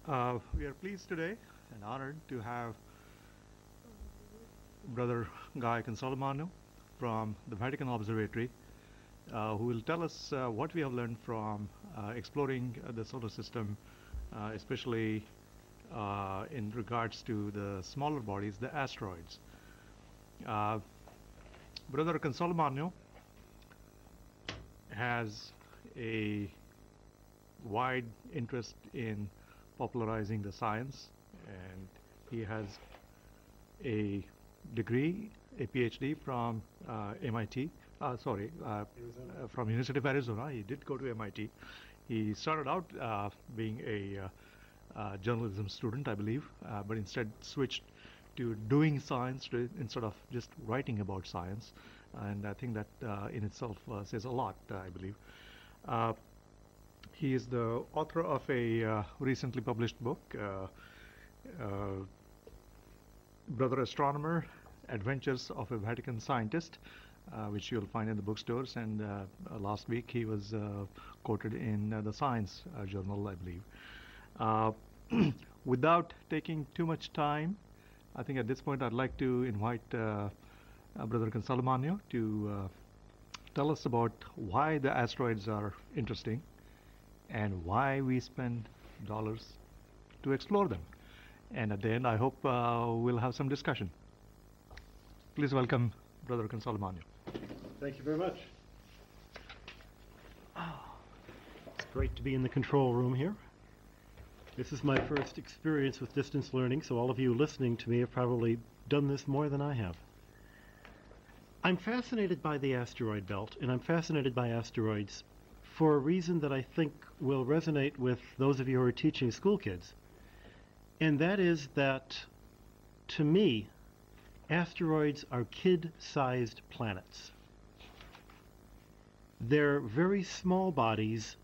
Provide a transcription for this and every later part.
We are pleased today and honored to have Brother Guy Consolmagno from the Vatican Observatory, who will tell us what we have learned from exploring the solar system, especially in regards to the smaller bodies, the asteroids. Uh, Brother Consolmagno has a wide interest in popularizing the science, and he has a degree, a PhD from MIT. From University of Arizona. He did go to MIT. He started out being a journalism student, I believe, but instead switched to doing science instead of just writing about science. And I think that in itself says a lot, I believe. Uh, he is the author of a recently published book, Brother Astronomer, Adventures of a Vatican Scientist, which you'll find in the bookstores. And last week he was quoted in the Science Journal, I believe. Without taking too much time, I think at this point I'd like to invite Brother Consolmagno to tell us about why the asteroids are interesting and why we spend dollars to explore them. And at the end, I hope we'll have some discussion. Please welcome Brother Consolmagno. Thank you very much. It's great to be in the control room here. This is my first experience with distance learning, so all of you listening to me have probably done this more than I have. I'm fascinated by the asteroid belt, and I'm fascinated by asteroids for a reason that I think will resonate with those of you who are teaching school kids. And that is that, to me, asteroids are kid-sized planets. They're very small bodies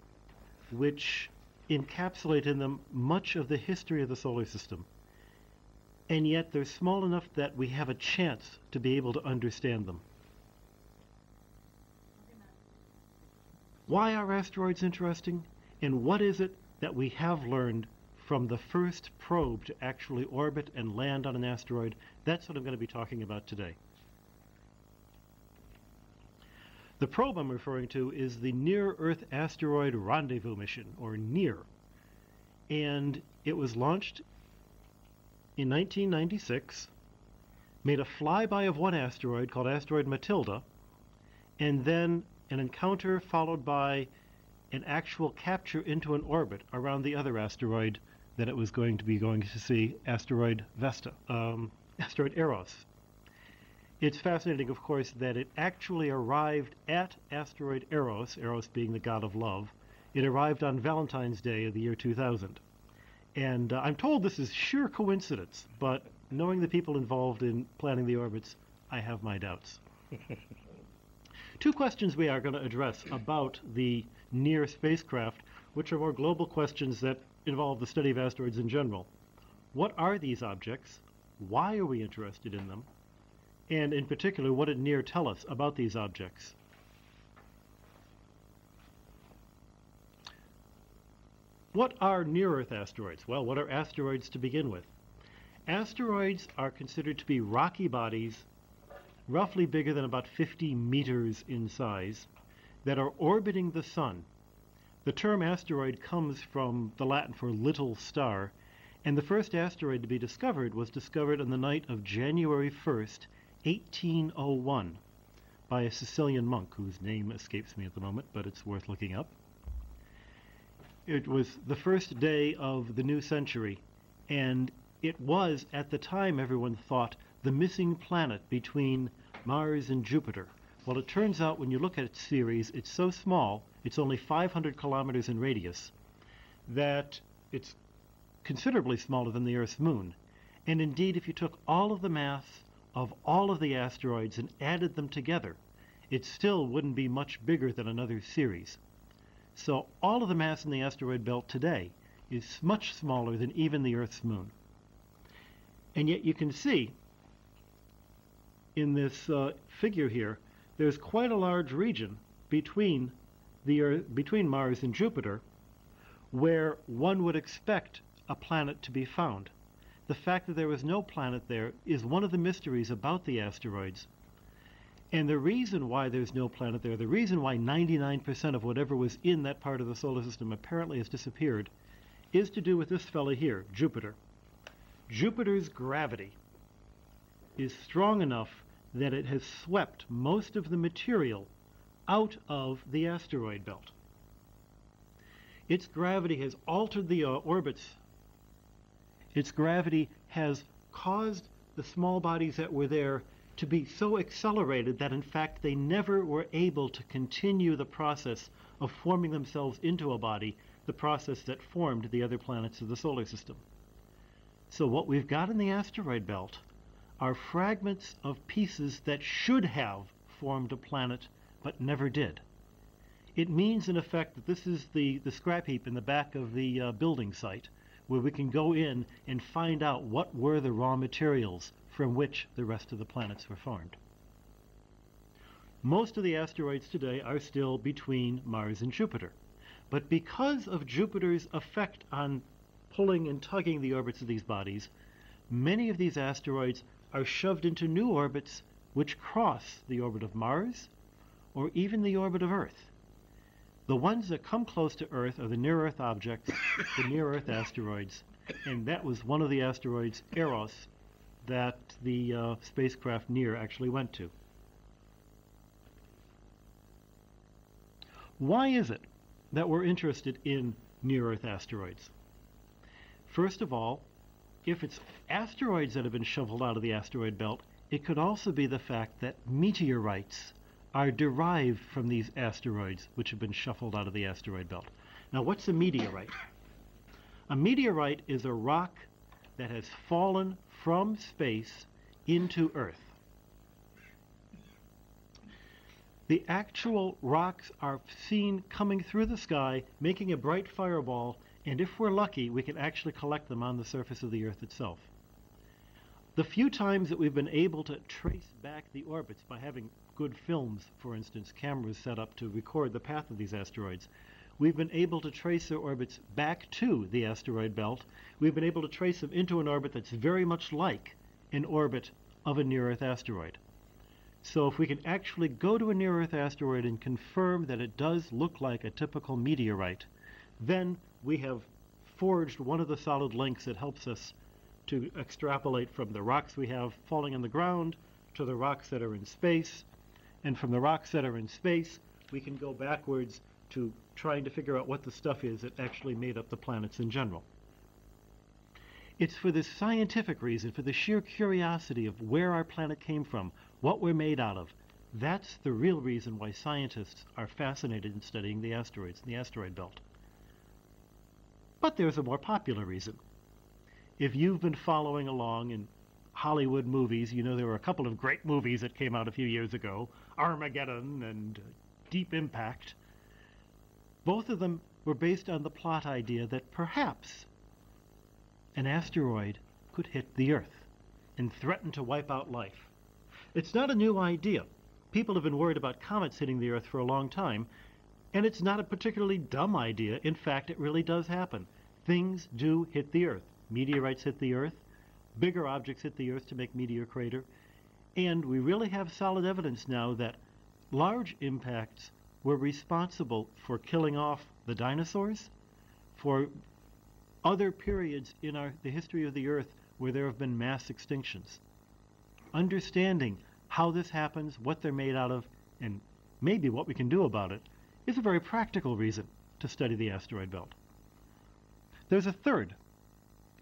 which encapsulate in them much of the history of the solar system. And yet they're small enough that we have a chance to be able to understand them. Why are asteroids interesting? And what is it that we have learned from the first probe to actually orbit and land on an asteroid? That's what I'm going to be talking about today. The probe I'm referring to is the Near-Earth Asteroid Rendezvous Mission, or NEAR. And it was launched in 1996, made a flyby of one asteroid called asteroid Matilda, and then an encounter followed by an actual capture into an orbit around the other asteroid that it was going to see, asteroid asteroid Eros. It's fascinating, of course, that it actually arrived at asteroid Eros, Eros being the god of love. It arrived on Valentine's Day of the year 2000. And I'm told this is sheer coincidence, but knowing the people involved in planning the orbits, I have my doubts. Two questions we are going to address about the NEAR spacecraft, which are more global questions that involve the study of asteroids in general. What are these objects? Why are we interested in them? And in particular, what did NEAR tell us about these objects? What are near-Earth asteroids? Well, what are asteroids to begin with? Asteroids are considered to be rocky bodies roughly bigger than about 50 meters in size that are orbiting the sun. The term asteroid comes from the Latin for little star, and the first asteroid to be discovered was discovered on the night of January 1st, 1801, by a Sicilian monk whose name escapes me at the moment, but it's worth looking up. It was the first day of the new century, and it was, at the time, everyone thought, the missing planet between Mars and Jupiter. Well, it turns out when you look at its series, it's so small, it's only 500 kilometers in radius, that it's considerably smaller than the Earth's moon. And indeed, if you took all of the mass of all of the asteroids and added them together, it still wouldn't be much bigger than another Ceres. So all of the mass in the asteroid belt today is much smaller than even the Earth's moon. And yet you can see in this figure here, there's quite a large region between Mars and Jupiter where one would expect a planet to be found. The fact that there was no planet there is one of the mysteries about the asteroids. And the reason why there's no planet there, the reason why 99% of whatever was in that part of the solar system apparently has disappeared, is to do with this fella here, Jupiter. Jupiter's gravity is strong enough that it has swept most of the material out of the asteroid belt. Its gravity has altered the orbits. Its gravity has caused the small bodies that were there to be so accelerated that in fact they never were able to continue the process of forming themselves into a body, the process that formed the other planets of the solar system. So what we've got in the asteroid belt are fragments of pieces that should have formed a planet but never did. It means in effect that this is the scrap heap in the back of the building site where we can go in and find out what were the raw materials from which the rest of the planets were formed. Most of the asteroids today are still between Mars and Jupiter. But because of Jupiter's effect on pulling and tugging the orbits of these bodies, many of these asteroids are shoved into new orbits which cross the orbit of Mars or even the orbit of Earth. The ones that come close to Earth are the near-Earth objects, the near-Earth asteroids, and that was one of the asteroids, Eros, that the spacecraft NEAR actually went to. Why is it that we're interested in near-Earth asteroids? First of all, if it's asteroids that have been shoveled out of the asteroid belt, it could also be the fact that meteorites are derived from these asteroids which have been shuffled out of the asteroid belt. Now, what's a meteorite? A meteorite is a rock that has fallen from space into Earth. The actual rocks are seen coming through the sky, making a bright fireball, and if we're lucky, we can actually collect them on the surface of the Earth itself. The few times that we've been able to trace back the orbits by having good films, for instance, cameras set up to record the path of these asteroids, we've been able to trace their orbits back to the asteroid belt. We've been able to trace them into an orbit that's very much like an orbit of a near-Earth asteroid. So if we can actually go to a near-Earth asteroid and confirm that it does look like a typical meteorite, then we have forged one of the solid links that helps us to extrapolate from the rocks we have falling on the ground to the rocks that are in space. And from the rocks that are in space, we can go backwards to trying to figure out what the stuff is that actually made up the planets in general. It's for this scientific reason, for the sheer curiosity of where our planet came from, what we're made out of. That's the real reason why scientists are fascinated in studying the asteroids and the asteroid belt. But there's a more popular reason. If you've been following along in Hollywood movies, you know there were a couple of great movies that came out a few years ago, Armageddon and Deep Impact. Both of them were based on the plot idea that perhaps an asteroid could hit the Earth and threaten to wipe out life. It's not a new idea. People have been worried about comets hitting the Earth for a long time, and it's not a particularly dumb idea. In fact, it really does happen. Things do hit the Earth. Meteorites hit the Earth. Bigger objects hit the Earth to make meteor crater. And we really have solid evidence now that large impacts were responsible for killing off the dinosaurs, for other periods in the history of the Earth where there have been mass extinctions. Understanding how this happens, what they're made out of, and maybe what we can do about it, is a very practical reason to study the asteroid belt. There's a third,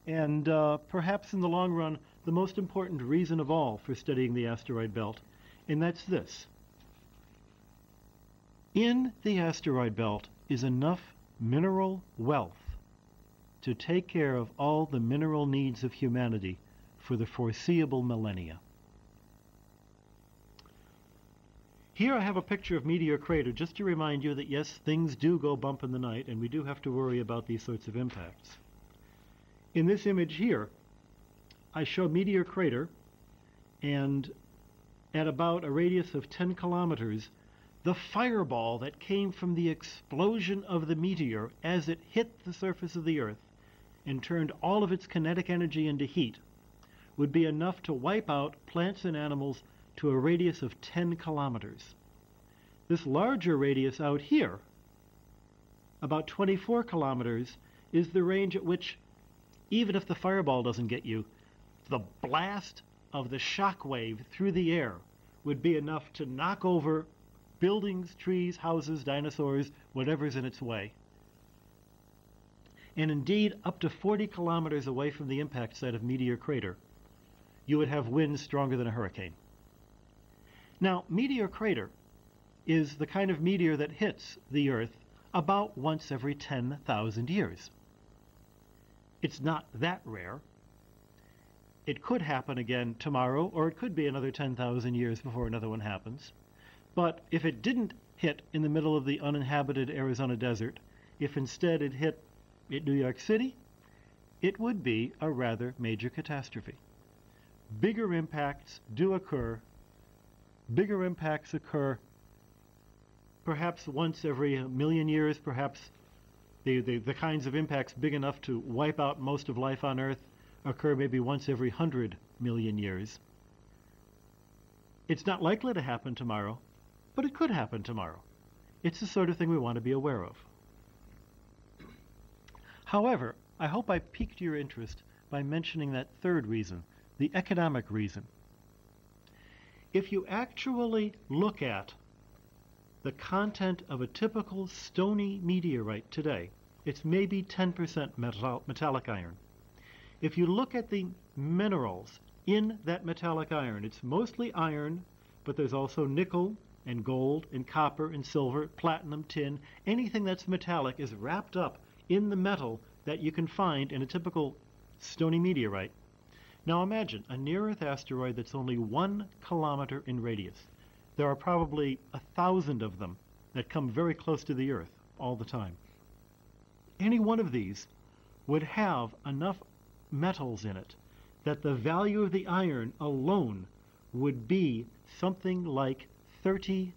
and perhaps in the long run, the most important reason of all for studying the asteroid belt, and that's this. In the asteroid belt is enough mineral wealth to take care of all the mineral needs of humanity for the foreseeable millennia. Here I have a picture of Meteor Crater just to remind you that yes, things do go bump in the night and we do have to worry about these sorts of impacts. In this image here, I show Meteor Crater, and at about a radius of 10 kilometers, the fireball that came from the explosion of the meteor as it hit the surface of the Earth and turned all of its kinetic energy into heat, would be enough to wipe out plants and animals to a radius of 10 kilometers. This larger radius out here, about 24 kilometers, is the range at which, even if the fireball doesn't get you, the blast of the shock wave through the air would be enough to knock over buildings, trees, houses, dinosaurs, whatever's in its way. And indeed, up to 40 kilometers away from the impact site of Meteor Crater, you would have winds stronger than a hurricane. Now, Meteor Crater is the kind of meteor that hits the Earth about once every 10,000 years. It's not that rare. It could happen again tomorrow, or it could be another 10,000 years before another one happens. But if it didn't hit in the middle of the uninhabited Arizona desert, if instead it hit at New York City, it would be a rather major catastrophe. Bigger impacts do occur. Bigger impacts occur perhaps once every million years, perhaps the kinds of impacts big enough to wipe out most of life on Earth occur maybe once every 100 million years. It's not likely to happen tomorrow, but it could happen tomorrow. It's the sort of thing we want to be aware of. However, I hope I piqued your interest by mentioning that third reason, the economic reason. If you actually look at the content of a typical stony meteorite today, it's maybe 10% metallic iron. If you look at the minerals in that metallic iron, it's mostly iron, but there's also nickel and gold and copper and silver, platinum, tin. Anything that's metallic is wrapped up in the metal that you can find in a typical stony meteorite. Now imagine a near-Earth asteroid that's only 1 kilometer in radius. There are probably 1,000 of them that come very close to the Earth all the time. Any one of these would have enough metals in it that the value of the iron alone would be something like $30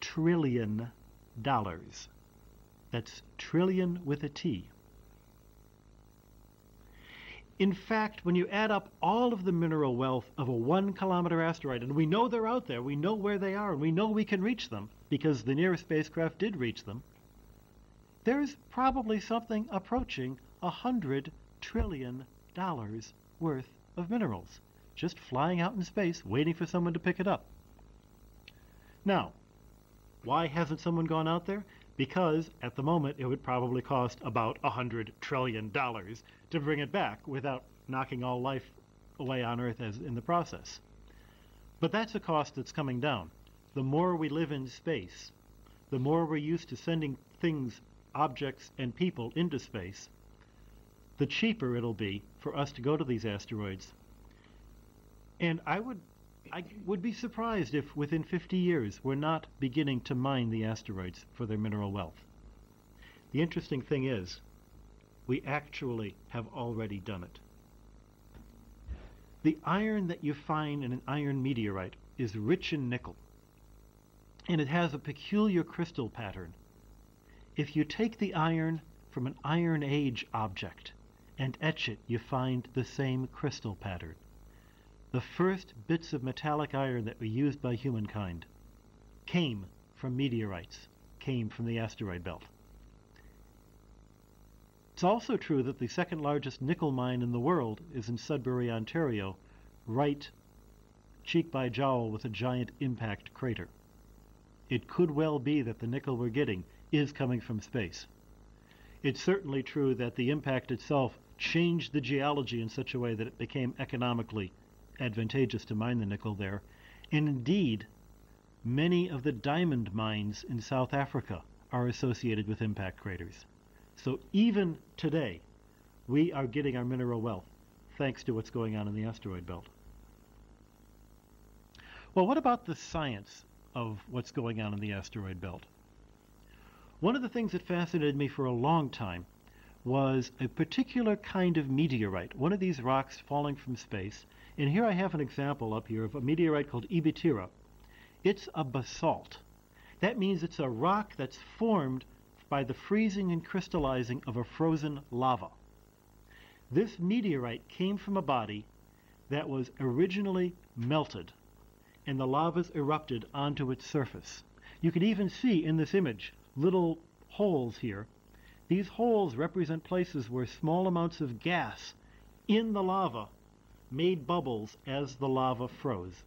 trillion. That's trillion with a T. In fact, when you add up all of the mineral wealth of a 1 kilometer asteroid, and we know they're out there, we know where they are, and we know we can reach them because the nearest spacecraft did reach them, there's probably something approaching $100 trillion worth of minerals just flying out in space waiting for someone to pick it up. Now, why hasn't someone gone out there? Because at the moment it would probably cost about $100 trillion to bring it back without knocking all life away on Earth as in the process. But that's a cost that's coming down. The more we live in space, the more we're used to sending things, objects, and people into space, the cheaper it'll be for us to go to these asteroids. And I would be surprised if within 50 years we're not beginning to mine the asteroids for their mineral wealth. The interesting thing is, we actually have already done it. The iron that you find in an iron meteorite is rich in nickel, and it has a peculiar crystal pattern. If you take the iron from an Iron Age object and etch it, you find the same crystal pattern. The first bits of metallic iron that were used by humankind came from meteorites, came from the asteroid belt. It's also true that the second largest nickel mine in the world is in Sudbury, Ontario, right cheek by jowl with a giant impact crater. It could well be that the nickel we're getting is coming from space. It's certainly true that the impact itself changed the geology in such a way that it became economically advantageous to mine the nickel there. And indeed, many of the diamond mines in South Africa are associated with impact craters. So even today, we are getting our mineral wealth thanks to what's going on in the asteroid belt. Well, what about the science of what's going on in the asteroid belt? One of the things that fascinated me for a long time was a particular kind of meteorite, one of these rocks falling from space. And here I have an example up here of a meteorite called Ibitira. It's a basalt. That means it's a rock that's formed by the freezing and crystallizing of a frozen lava. This meteorite came from a body that was originally melted, and the lavas erupted onto its surface. You can even see in this image little holes here. These holes represent places where small amounts of gas in the lava made bubbles as the lava froze.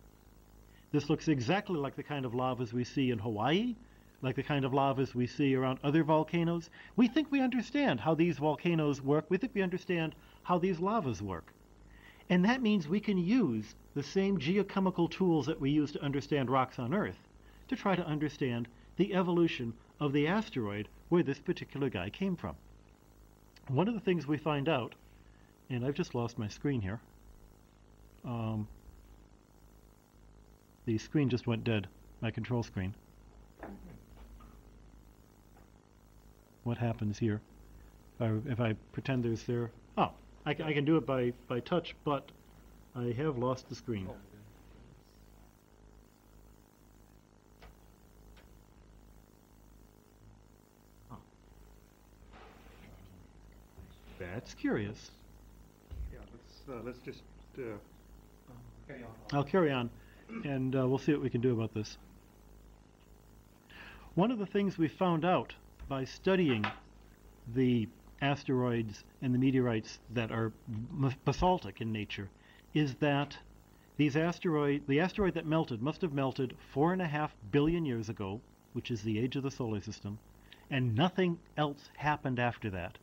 This looks exactly like the kind of lavas we see in Hawaii, like the kind of lavas we see around other volcanoes. We think we understand how these volcanoes work. We think we understand how these lavas work. And that means we can use the same geochemical tools that we use to understand rocks on Earth to try to understand the evolution of the asteroid where this particular guy came from. One of the things we find out, and I've just lost my screen here. The screen just went dead, my control screen. What happens here? If I pretend there's there... Oh, I can do it by touch, but I have lost the screen. Oh. That's curious. Yeah, let's just carry on. I'll carry on, and we'll see what we can do about this. One of the things we found out by studying the asteroids and the meteorites that are basaltic in nature is that the asteroid that melted must have melted 4.5 billion years ago, which is the age of the solar system, and nothing else happened after that.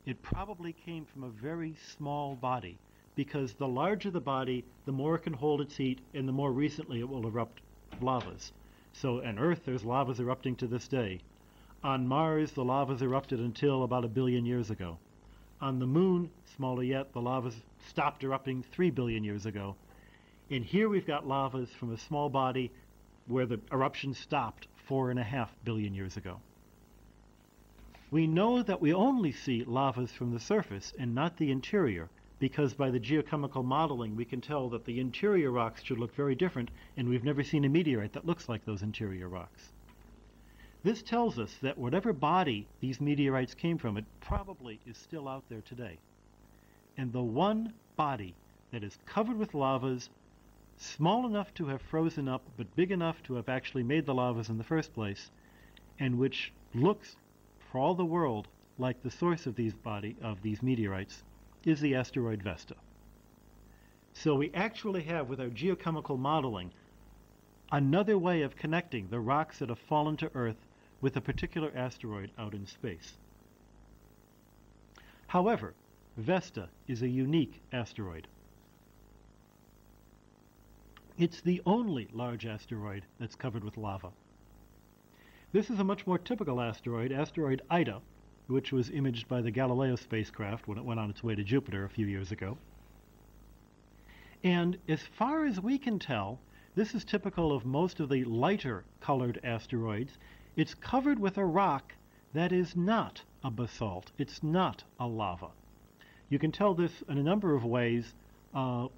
It probably came from a very small body, because the larger the body, the more it can hold its heat, and the more recently it will erupt lavas. So on Earth, there's lavas erupting to this day. On Mars, the lavas erupted until about 1 billion years ago. On the Moon, smaller yet, the lavas stopped erupting 3 billion years ago. And here we've got lavas from a small body where the eruption stopped 4.5 billion years ago. We know that we only see lavas from the surface and not the interior, because by the geochemical modeling we can tell that the interior rocks should look very different, and we've never seen a meteorite that looks like those interior rocks. This tells us that whatever body these meteorites came from, it probably is still out there today. And the one body that is covered with lavas, small enough to have frozen up, but big enough to have actually made the lavas in the first place, and which looks, for all the world, like the source of these meteorites, is the asteroid Vesta. So we actually have, with our geochemical modeling, another way of connecting the rocks that have fallen to Earth with a particular asteroid out in space. However, Vesta is a unique asteroid. It's the only large asteroid that's covered with lava. This is a much more typical asteroid, asteroid Ida, which was imaged by the Galileo spacecraft when it went on its way to Jupiter a few years ago. And as far as we can tell, this is typical of most of the lighter colored asteroids. It's covered with a rock that is not a basalt. It's not a lava. You can tell this in a number of ways. One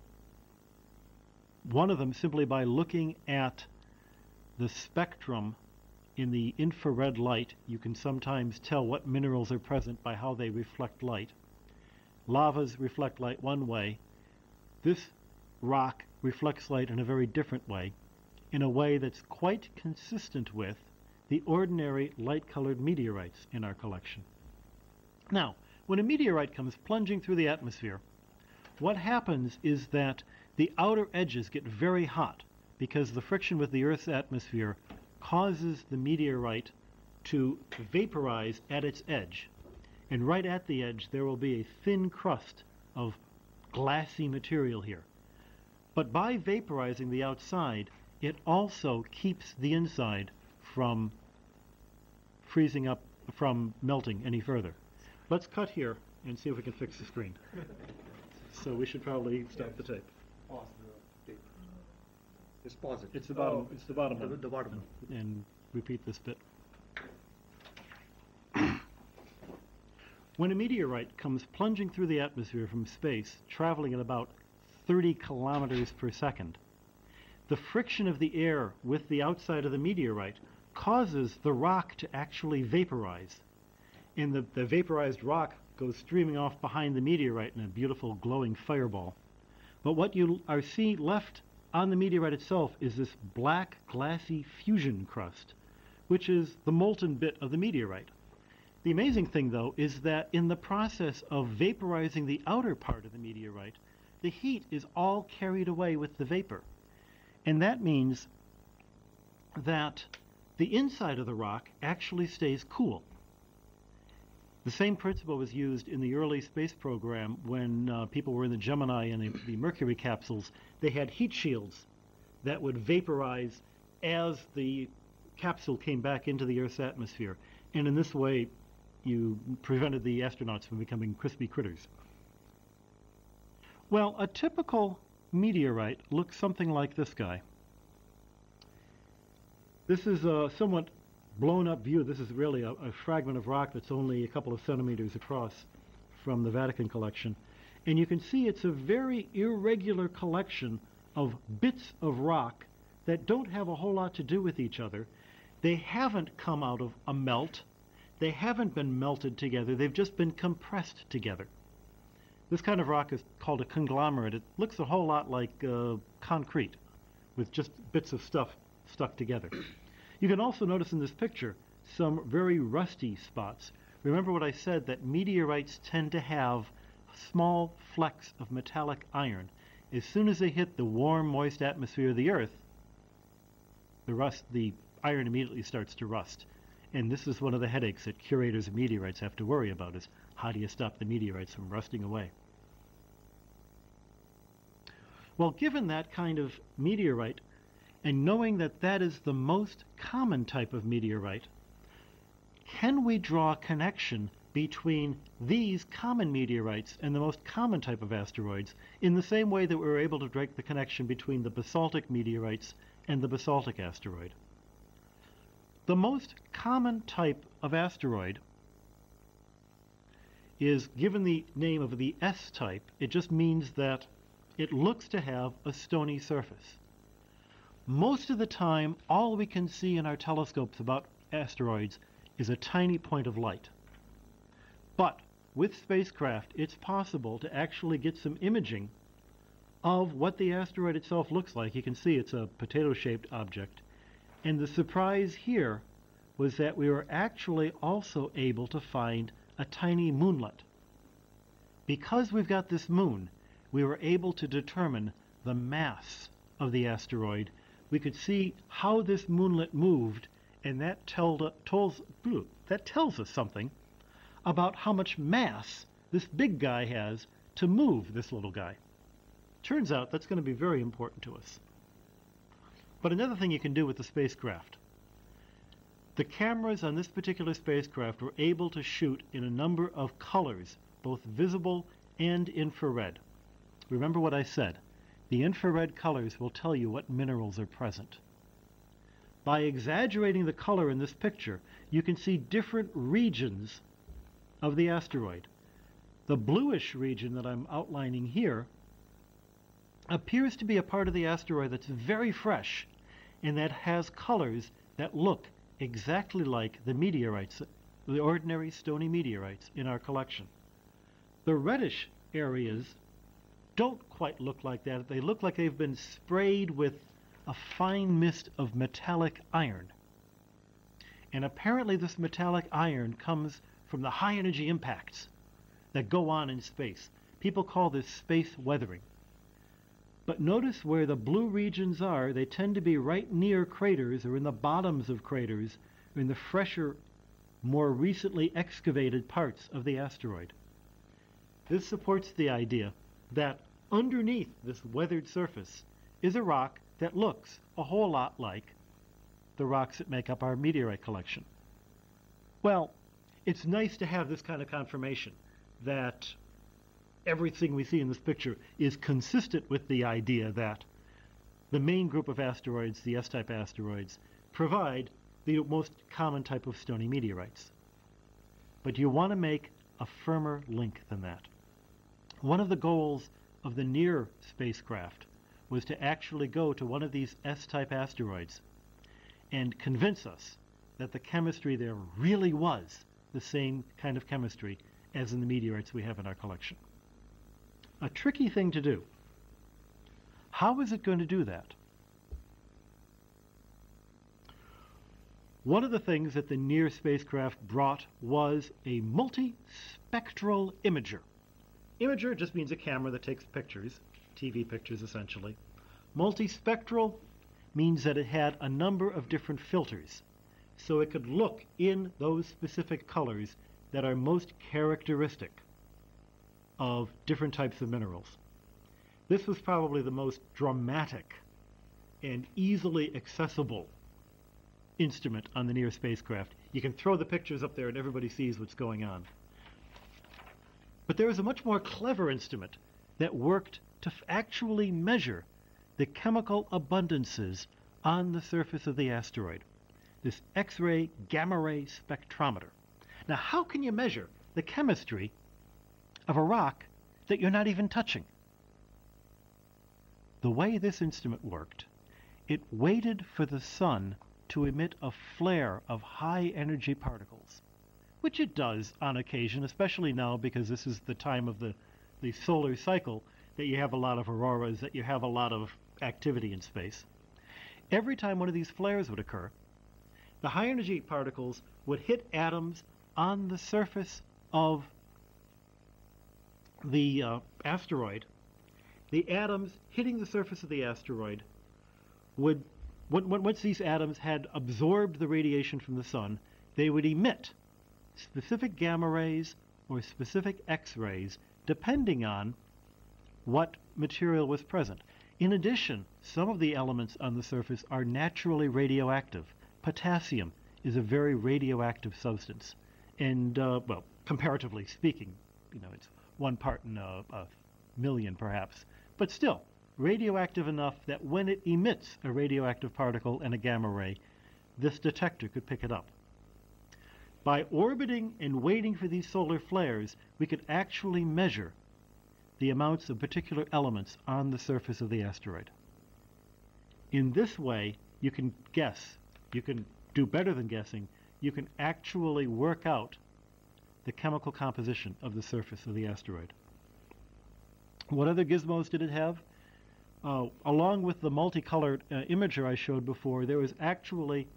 of them simply by looking at the spectrum in the infrared light. You can sometimes tell what minerals are present by how they reflect light. Lavas reflect light one way. This rock reflects light in a very different way, in a way that's quite consistent with the ordinary light-colored meteorites in our collection. Now, when a meteorite comes plunging through the atmosphere, what happens is that the outer edges get very hot because the friction with the Earth's atmosphere causes the meteorite to vaporize at its edge. And right at the edge there will be a thin crust of glassy material here. But by vaporizing the outside, it also keeps the inside from freezing up, from melting any further. Let's cut here and see if we can fix the screen. So we should probably stop the tape. Pause the tape. Just pause it. It's the bottom. It's the bottom one. The bottom one. And repeat this bit. When a meteorite comes plunging through the atmosphere from space, traveling at about 30 kilometers per second, the friction of the air with the outside of the meteorite causes the rock to actually vaporize. And the vaporized rock goes streaming off behind the meteorite in a beautiful glowing fireball. But what you are seeing left on the meteorite itself is this black glassy fusion crust, which is the molten bit of the meteorite. The amazing thing, though, is that in the process of vaporizing the outer part of the meteorite, the heat is all carried away with the vapor. And that means that the inside of the rock actually stays cool. The same principle was used in the early space program when people were in the Gemini and the Mercury capsules. They had heat shields that would vaporize as the capsule came back into the Earth's atmosphere. And in this way, you prevented the astronauts from becoming crispy critters. Well, a typical meteorite looks something like this guy. This is a somewhat blown up view. This is really a fragment of rock that's only a couple of centimeters across from the Vatican collection. And you can see it's a very irregular collection of bits of rock that don't have a whole lot to do with each other. They haven't come out of a melt. They haven't been melted together. They've just been compressed together. This kind of rock is called a conglomerate. It looks a whole lot like concrete with just bits of stuff stuck together. You can also notice in this picture some very rusty spots. Remember what I said, that meteorites tend to have small flecks of metallic iron. As soon as they hit the warm, moist atmosphere of the Earth, the iron immediately starts to rust. And this is one of the headaches that curators of meteorites have to worry about, is how do you stop the meteorites from rusting away? Well, given that kind of meteorite, and knowing that that is the most common type of meteorite, can we draw a connection between these common meteorites and the most common type of asteroids in the same way that we were able to make the connection between the basaltic meteorites and the basaltic asteroid? The most common type of asteroid is given the name of the S-type. It just means that it looks to have a stony surface. Most of the time, all we can see in our telescopes about asteroids is a tiny point of light. But with spacecraft, it's possible to actually get some imaging of what the asteroid itself looks like. You can see it's a potato-shaped object. And the surprise here was that we were actually also able to find a tiny moonlet. Because we've got this moon, we were able to determine the mass of the asteroid. We could see how this moonlet moved, and that tells us something about how much mass this big guy has to move this little guy. Turns out that's going to be very important to us. But another thing you can do with the spacecraft. The cameras on this particular spacecraft were able to shoot in a number of colors, both visible and infrared. Remember what I said. The infrared colors will tell you what minerals are present. By exaggerating the color in this picture, you can see different regions of the asteroid. The bluish region that I'm outlining here appears to be a part of the asteroid that's very fresh and that has colors that look exactly like the meteorites, the ordinary stony meteorites in our collection. The reddish areas don't quite look like that. They look like they've been sprayed with a fine mist of metallic iron. And apparently this metallic iron comes from the high energy impacts that go on in space. People call this space weathering. But notice where the blue regions are, they tend to be right near craters or in the bottoms of craters or in the fresher, more recently excavated parts of the asteroid. This supports the idea that underneath this weathered surface is a rock that looks a whole lot like the rocks that make up our meteorite collection. Well, it's nice to have this kind of confirmation that everything we see in this picture is consistent with the idea that the main group of asteroids, the S-type asteroids, provide the most common type of stony meteorites. But you want to make a firmer link than that. One of the goals of the NEAR spacecraft was to actually go to one of these S-type asteroids and convince us that the chemistry there really was the same kind of chemistry as in the meteorites we have in our collection. A tricky thing to do. How is it going to do that? One of the things that the NEAR spacecraft brought was a multispectral imager. Imager just means a camera that takes pictures, TV pictures essentially. Multispectral means that it had a number of different filters, so it could look in those specific colors that are most characteristic of different types of minerals. This was probably the most dramatic and easily accessible instrument on the NEAR spacecraft. You can throw the pictures up there and everybody sees what's going on. But there was a much more clever instrument that worked to actually measure the chemical abundances on the surface of the asteroid, this X-ray gamma-ray spectrometer. Now, how can you measure the chemistry of a rock that you're not even touching? The way this instrument worked, it waited for the sun to emit a flare of high-energy particles, which it does on occasion, especially now because this is the time of the solar cycle that you have a lot of auroras, that you have a lot of activity in space. Every time one of these flares would occur, the high-energy particles would hit atoms on the surface of the asteroid. The atoms hitting the surface of the asteroid would, once these atoms had absorbed the radiation from the sun, they would emit specific gamma rays or specific X-rays depending on what material was present. In addition, some of the elements on the surface are naturally radioactive. Potassium is a very radioactive substance. And, well, comparatively speaking, it's 1 part in a million perhaps. But still, radioactive enough that when it emits a radioactive particle and a gamma ray, this detector could pick it up. By orbiting and waiting for these solar flares, we could actually measure the amounts of particular elements on the surface of the asteroid. In this way, you can guess, you can do better than guessing, you can actually work out the chemical composition of the surface of the asteroid. What other gizmos did it have? Along with the multicolored imager I showed before, there was actually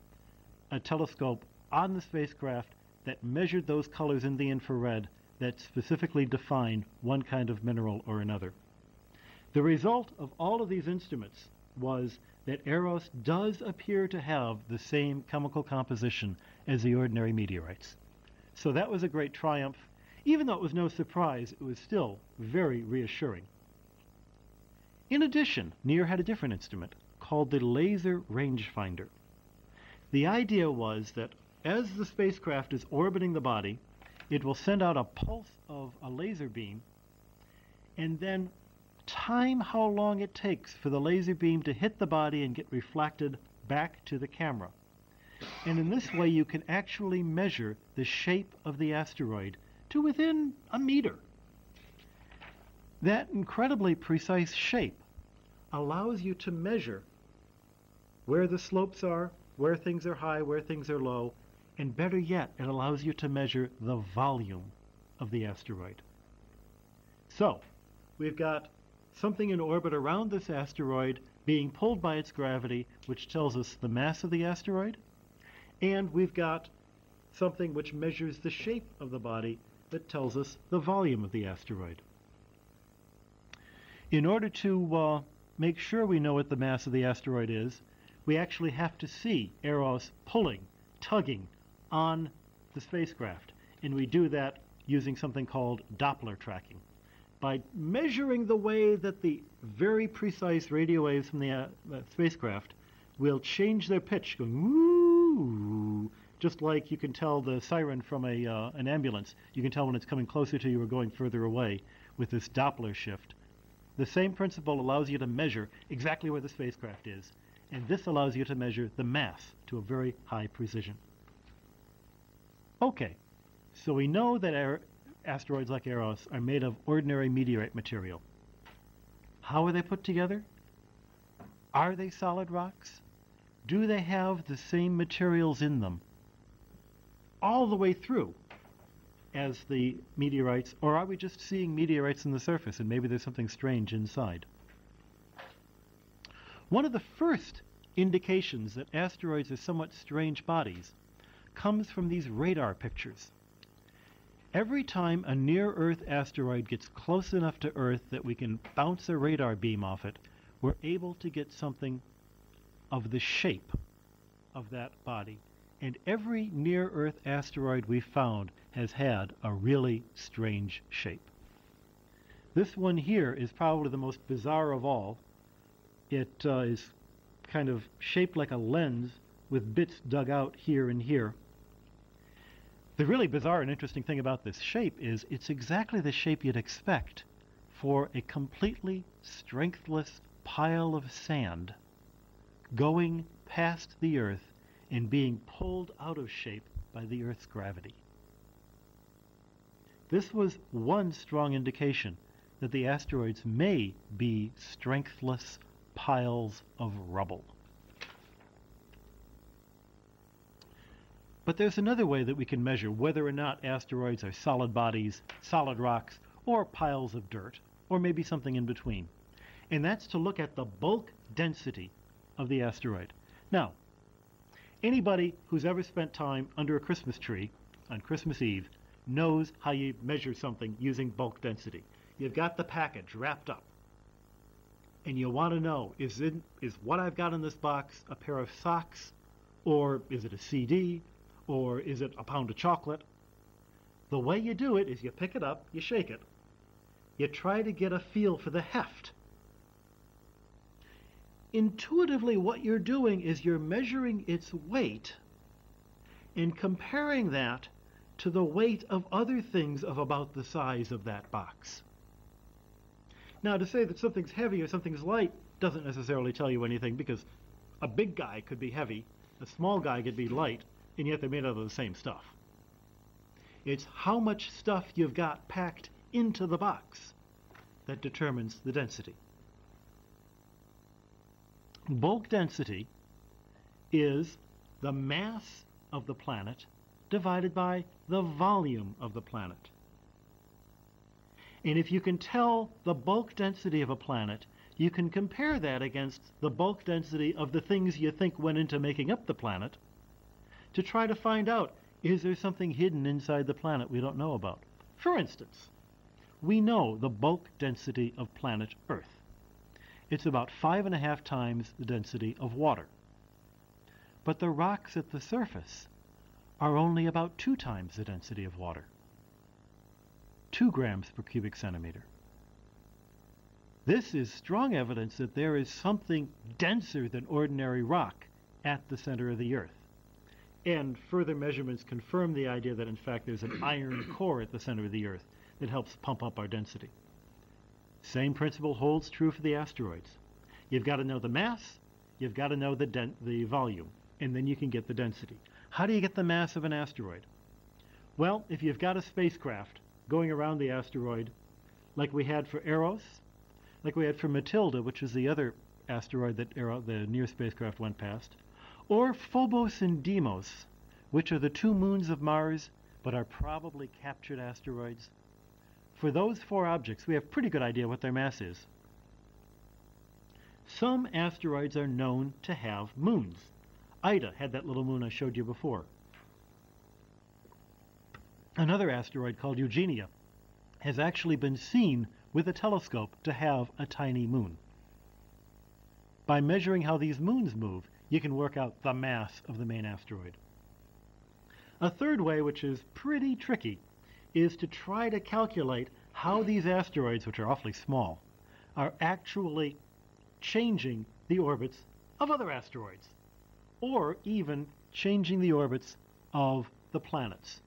a telescope on the spacecraft that measured those colors in the infrared that specifically define one kind of mineral or another. The result of all of these instruments was that Eros does appear to have the same chemical composition as the ordinary meteorites. So that was a great triumph. Even though it was no surprise, it was still very reassuring. In addition, NEAR had a different instrument called the laser rangefinder. The idea was that as the spacecraft is orbiting the body, it will send out a pulse of a laser beam and then time how long it takes for the laser beam to hit the body and get reflected back to the camera. And in this way, you can actually measure the shape of the asteroid to within a meter. That incredibly precise shape allows you to measure where the slopes are, where things are high, where things are low, and better yet, it allows you to measure the volume of the asteroid. So, we've got something in orbit around this asteroid being pulled by its gravity, which tells us the mass of the asteroid, and we've got something which measures the shape of the body that tells us the volume of the asteroid. In order to make sure we know what the mass of the asteroid is, we actually have to see Eros pulling, tugging on the spacecraft, and we do that using something called Doppler tracking. By measuring the way that the very precise radio waves from the spacecraft will change their pitch, going woo, just like you can tell the siren from an ambulance. You can tell when it's coming closer to you or going further away with this Doppler shift. The same principle allows you to measure exactly where the spacecraft is, and this allows you to measure the mass to a very high precision. Okay, so we know that asteroids like Eros are made of ordinary meteorite material. How are they put together? Are they solid rocks? Do they have the same materials in them all the way through? as the meteorites, or are we just seeing meteorites on the surface and maybe there's something strange inside? One of the first indications that asteroids are somewhat strange bodies comes from these radar pictures. Every time a near-Earth asteroid gets close enough to Earth that we can bounce a radar beam off it, we're able to get something of the shape of that body. And every near-Earth asteroid we found has had a really strange shape. This one here is probably the most bizarre of all. It is kind of shaped like a lens with bits dug out here and here. The really bizarre and interesting thing about this shape is it's exactly the shape you'd expect for a completely strengthless pile of sand going past the Earth and being pulled out of shape by the Earth's gravity. This was one strong indication that the asteroids may be strengthless piles of rubble. But there's another way that we can measure whether or not asteroids are solid bodies, solid rocks, or piles of dirt, or maybe something in between. And that's to look at the bulk density of the asteroid. Now, anybody who's ever spent time under a Christmas tree on Christmas Eve knows how you measure something using bulk density. You've got the package wrapped up, and you want to know, is what I've got in this box a pair of socks, or is it a CD, or is it a pound of chocolate? The way you do it is you pick it up, you shake it, you try to get a feel for the heft. Intuitively, what you're doing is you're measuring its weight and comparing that to the weight of other things of about the size of that box. Now, to say that something's heavy or something's light doesn't necessarily tell you anything, because a big guy could be heavy, a small guy could be light, and yet they're made out of the same stuff. It's how much stuff you've got packed into the box that determines the density. Bulk density is the mass of the planet divided by the volume of the planet. And if you can tell the bulk density of a planet, you can compare that against the bulk density of the things you think went into making up the planet to try to find out, is there something hidden inside the planet we don't know about? For instance, we know the bulk density of planet Earth. It's about 5.5 times the density of water. But the rocks at the surface are only about 2 times the density of water. 2 grams per cubic centimeter. This is strong evidence that there is something denser than ordinary rock at the center of the Earth. And further measurements confirm the idea that in fact there's an iron core at the center of the Earth that helps pump up our density. Same principle holds true for the asteroids. You've got to know the mass, you've got to know the volume, and then you can get the density. How do you get the mass of an asteroid? Well, if you've got a spacecraft going around the asteroid, like we had for Eros, like we had for Matilda, which is the other asteroid that the near spacecraft went past, or Phobos and Deimos, which are the 2 moons of Mars, but are probably captured asteroids. For those 4 objects, we have a pretty good idea what their mass is. Some asteroids are known to have moons. Ida had that little moon I showed you before. Another asteroid called Eugenia has actually been seen with a telescope to have a tiny moon. By measuring how these moons move, you can work out the mass of the main asteroid. A third way, which is pretty tricky, is to try to calculate how these asteroids, which are awfully small, are actually changing the orbits of other asteroids, or even changing the orbits of the planets.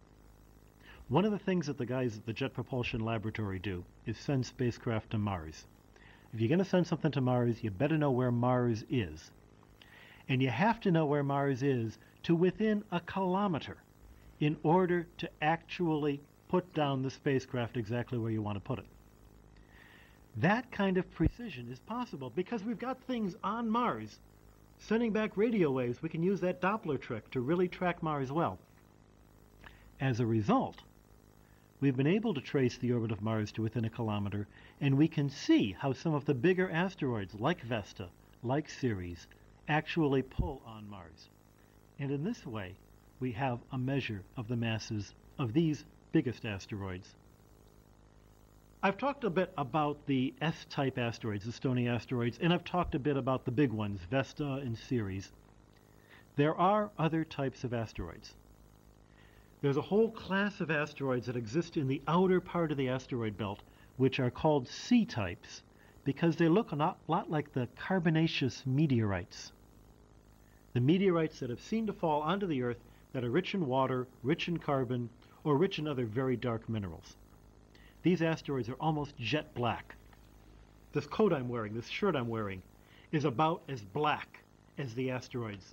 One of the things that the guys at the Jet Propulsion Laboratory do is send spacecraft to Mars. If you're going to send something to Mars, you better know where Mars is. And you have to know where Mars is to within a kilometer in order to actually put down the spacecraft exactly where you want to put it. That kind of precision is possible because we've got things on Mars sending back radio waves. We can use that Doppler trick to really track Mars well. As a result, we've been able to trace the orbit of Mars to within a kilometer, and we can see how some of the bigger asteroids, like Vesta, like Ceres, actually pull on Mars. And in this way, we have a measure of the masses of these biggest asteroids. I've talked a bit about the S-type asteroids, the stony asteroids, and I've talked a bit about the big ones, Vesta and Ceres. There are other types of asteroids. There's a whole class of asteroids that exist in the outer part of the asteroid belt, which are called C-types, because they look a lot like the carbonaceous meteorites. The meteorites that have seemed to fall onto the Earth that are rich in water, rich in carbon, or rich in other very dark minerals. These asteroids are almost jet black. This coat I'm wearing, this shirt I'm wearing, is about as black as the asteroids,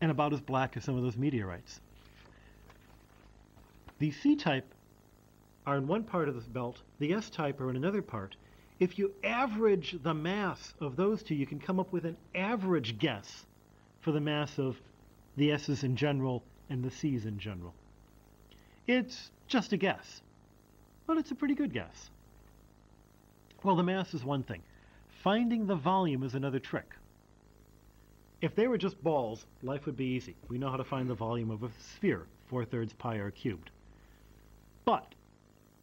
and about as black as some of those meteorites. The C-type are in one part of this belt, the S-type are in another part. If you average the mass of those two, you can come up with an average guess for the mass of the S's in general and the C's in general. It's just a guess, but it's a pretty good guess. Well, the mass is one thing. Finding the volume is another trick. If they were just balls, life would be easy. We know how to find the volume of a sphere, 4/3 pi r cubed. But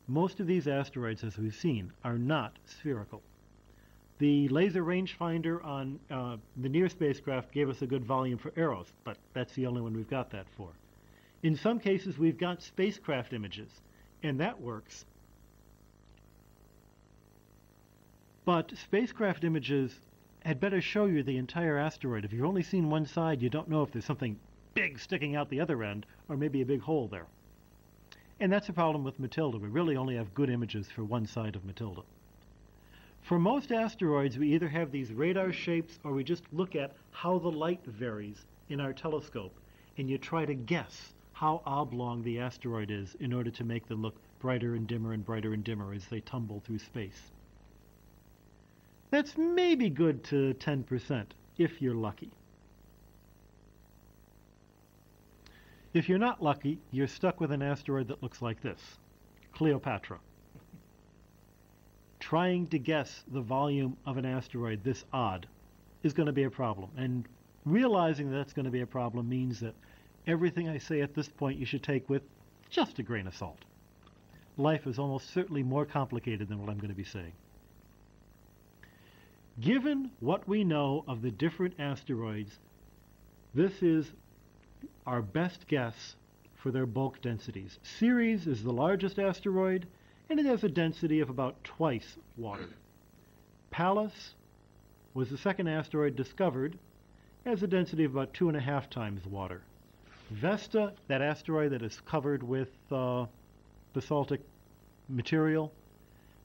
most of these asteroids, as we've seen, are not spherical. The laser rangefinder on the NEAR spacecraft gave us a good volume for Eros, but that's the only one we've got that for. In some cases, we've got spacecraft images, and that works. But spacecraft images had better show you the entire asteroid. If you've only seen one side, you don't know if there's something big sticking out the other end, or maybe a big hole there. And that's a problem with Matilda. We really only have good images for one side of Matilda. For most asteroids, we either have these radar shapes or we just look at how the light varies in our telescope, and you try to guess how oblong the asteroid is in order to make them look brighter and dimmer as they tumble through space. That's maybe good to 10% if you're lucky. If you're not lucky, you're stuck with an asteroid that looks like this, Cleopatra. Trying to guess the volume of an asteroid this odd is going to be a problem. And realizing that's going to be a problem means that everything I say at this point you should take with just a grain of salt. Life is almost certainly more complicated than what I'm going to be saying. Given what we know of the different asteroids, this is our best guess for their bulk densities. Ceres is the largest asteroid, and it has a density of about twice water. Pallas was the second asteroid discovered, has a density of about 2.5 times water. Vesta, that asteroid that is covered with basaltic material,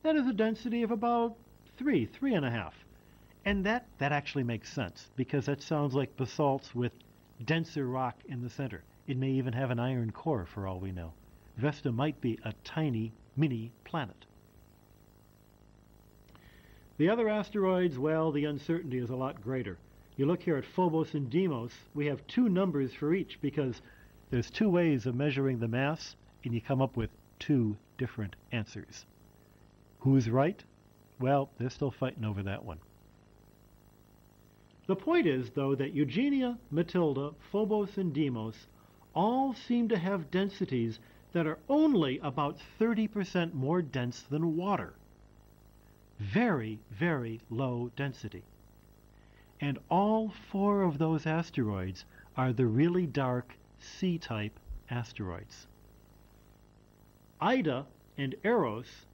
that has a density of about 3.5. And that actually makes sense, because that sounds like basalts with denser rock in the center. It may even have an iron core, for all we know. Vesta might be a tiny, mini planet. The other asteroids, well, the uncertainty is a lot greater. You look here at Phobos and Deimos, we have 2 numbers for each, because there's 2 ways of measuring the mass, and you come up with 2 different answers. Who's right? Well, they're still fighting over that one. The point is, though, that Eugenia, Matilda, Phobos, and Deimos all seem to have densities that are only about 30% more dense than water. Very, very low density. And all 4 of those asteroids are the really dark C-type asteroids. Ida and Eros,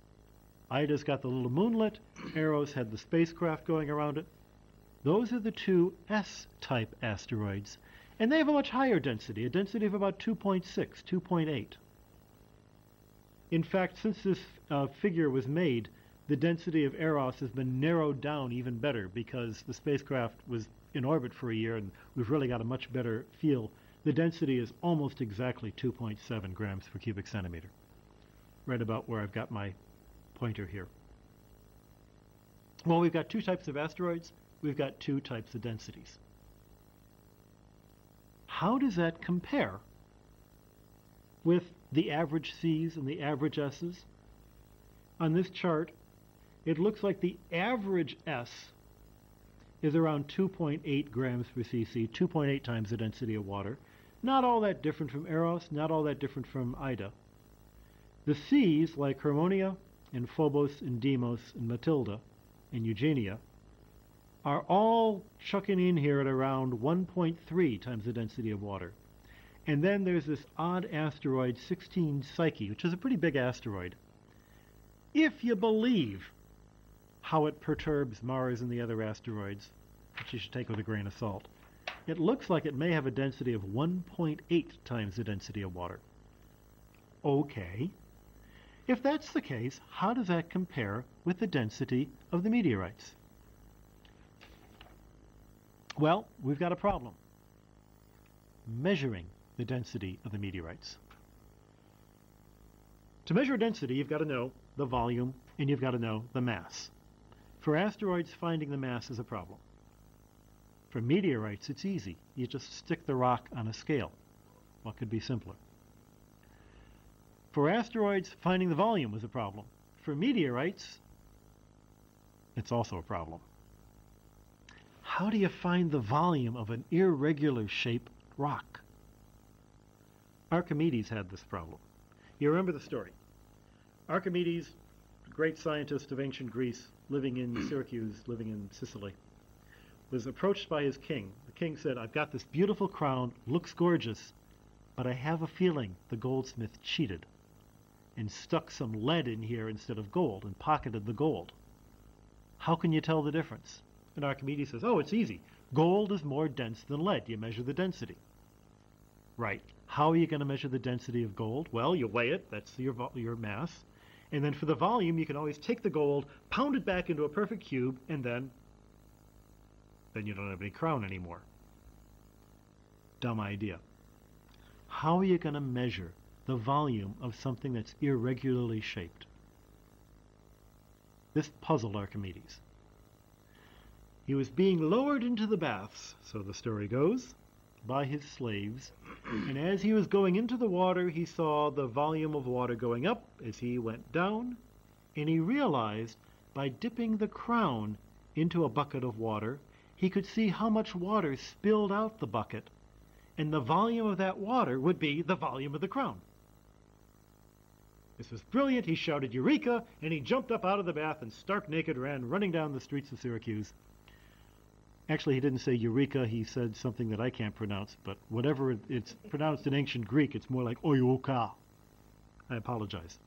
Ida's got the little moonlet, Eros had the spacecraft going around it. Those are the 2 S-type asteroids, and they have a much higher density, a density of about 2.6, 2.8. In fact, since this figure was made, the density of Eros has been narrowed down even better, because the spacecraft was in orbit for a year and we've really got a much better feel. The density is almost exactly 2.7 grams per cubic centimeter, right about where I've got my pointer here. Well, we've got 2 types of asteroids. We've got 2 types of densities. How does that compare with the average C's and the average S's? On this chart, it looks like the average S is around 2.8 grams per cc, 2.8 times the density of water. Not all that different from Eros, not all that different from Ida. The C's, like Harmonia and Phobos and Deimos and Matilda and Eugenia, are all chucking in here at around 1.3 times the density of water. And then there's this odd asteroid, 16 Psyche, which is a pretty big asteroid. If you believe how it perturbs Mars and the other asteroids, which you should take with a grain of salt, it looks like it may have a density of 1.8 times the density of water. Okay. If that's the case, how does that compare with the density of the meteorites? Well, we've got a problem. Measuring the density of the meteorites. To measure density, you've got to know the volume and you've got to know the mass. For asteroids, finding the mass is a problem. For meteorites, it's easy. You just stick the rock on a scale. What could be simpler? For asteroids, finding the volume was a problem. For meteorites, it's also a problem. How do you find the volume of an irregular shaped rock? Archimedes had this problem. You remember the story. Archimedes, great scientist of ancient Greece, living in Syracuse, living in Sicily, was approached by his king. The king said, I've got this beautiful crown, looks gorgeous, but I have a feeling the goldsmith cheated and stuck some lead in here instead of gold and pocketed the gold. How can you tell the difference? And Archimedes says, oh, it's easy. Gold is more dense than lead. You measure the density. Right. How are you going to measure the density of gold? Well, you weigh it. That's your mass. And then for the volume, you can always take the gold, pound it back into a perfect cube, and then you don't have any crown anymore. Dumb idea. How are you going to measure the volume of something that's irregularly shaped? This puzzled Archimedes. He was being lowered into the baths, so the story goes, by his slaves, and as he was going into the water, he saw the volume of water going up as he went down, and he realized by dipping the crown into a bucket of water, he could see how much water spilled out the bucket, and the volume of that water would be the volume of the crown. This was brilliant. He shouted, Eureka, and he jumped up out of the bath and stark naked ran running down the streets of Syracuse. Actually, he didn't say Eureka, he said something that I can't pronounce, but whatever it's pronounced in ancient Greek, it's more like Oyuka. I apologize.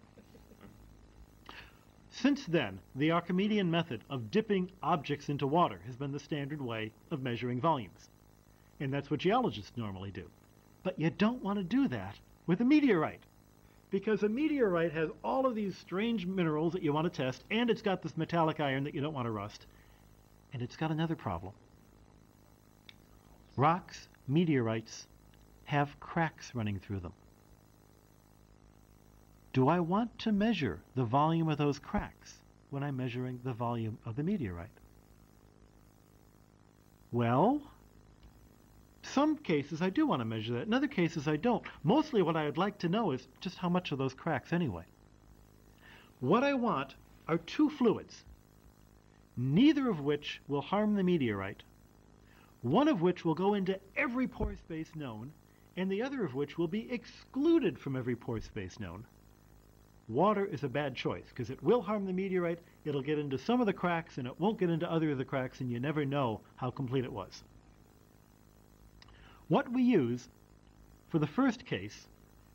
Since then, the Archimedean method of dipping objects into water has been the standard way of measuring volumes. And that's what geologists normally do. But you don't want to do that with a meteorite, because a meteorite has all of these strange minerals that you want to test, and it's got this metallic iron that you don't want to rust, and it's got another problem. Rocks, meteorites, have cracks running through them. Do I want to measure the volume of those cracks when I'm measuring the volume of the meteorite? Well, some cases I do want to measure that. In other cases I don't. Mostly what I'd like to know is just how much are those cracks anyway. What I want are two fluids, neither of which will harm the meteorite, one of which will go into every pore space known, and the other of which will be excluded from every pore space known. Water is a bad choice because it will harm the meteorite, it'll get into some of the cracks, and it won't get into other of the cracks, and you never know how complete it was. What we use for the first case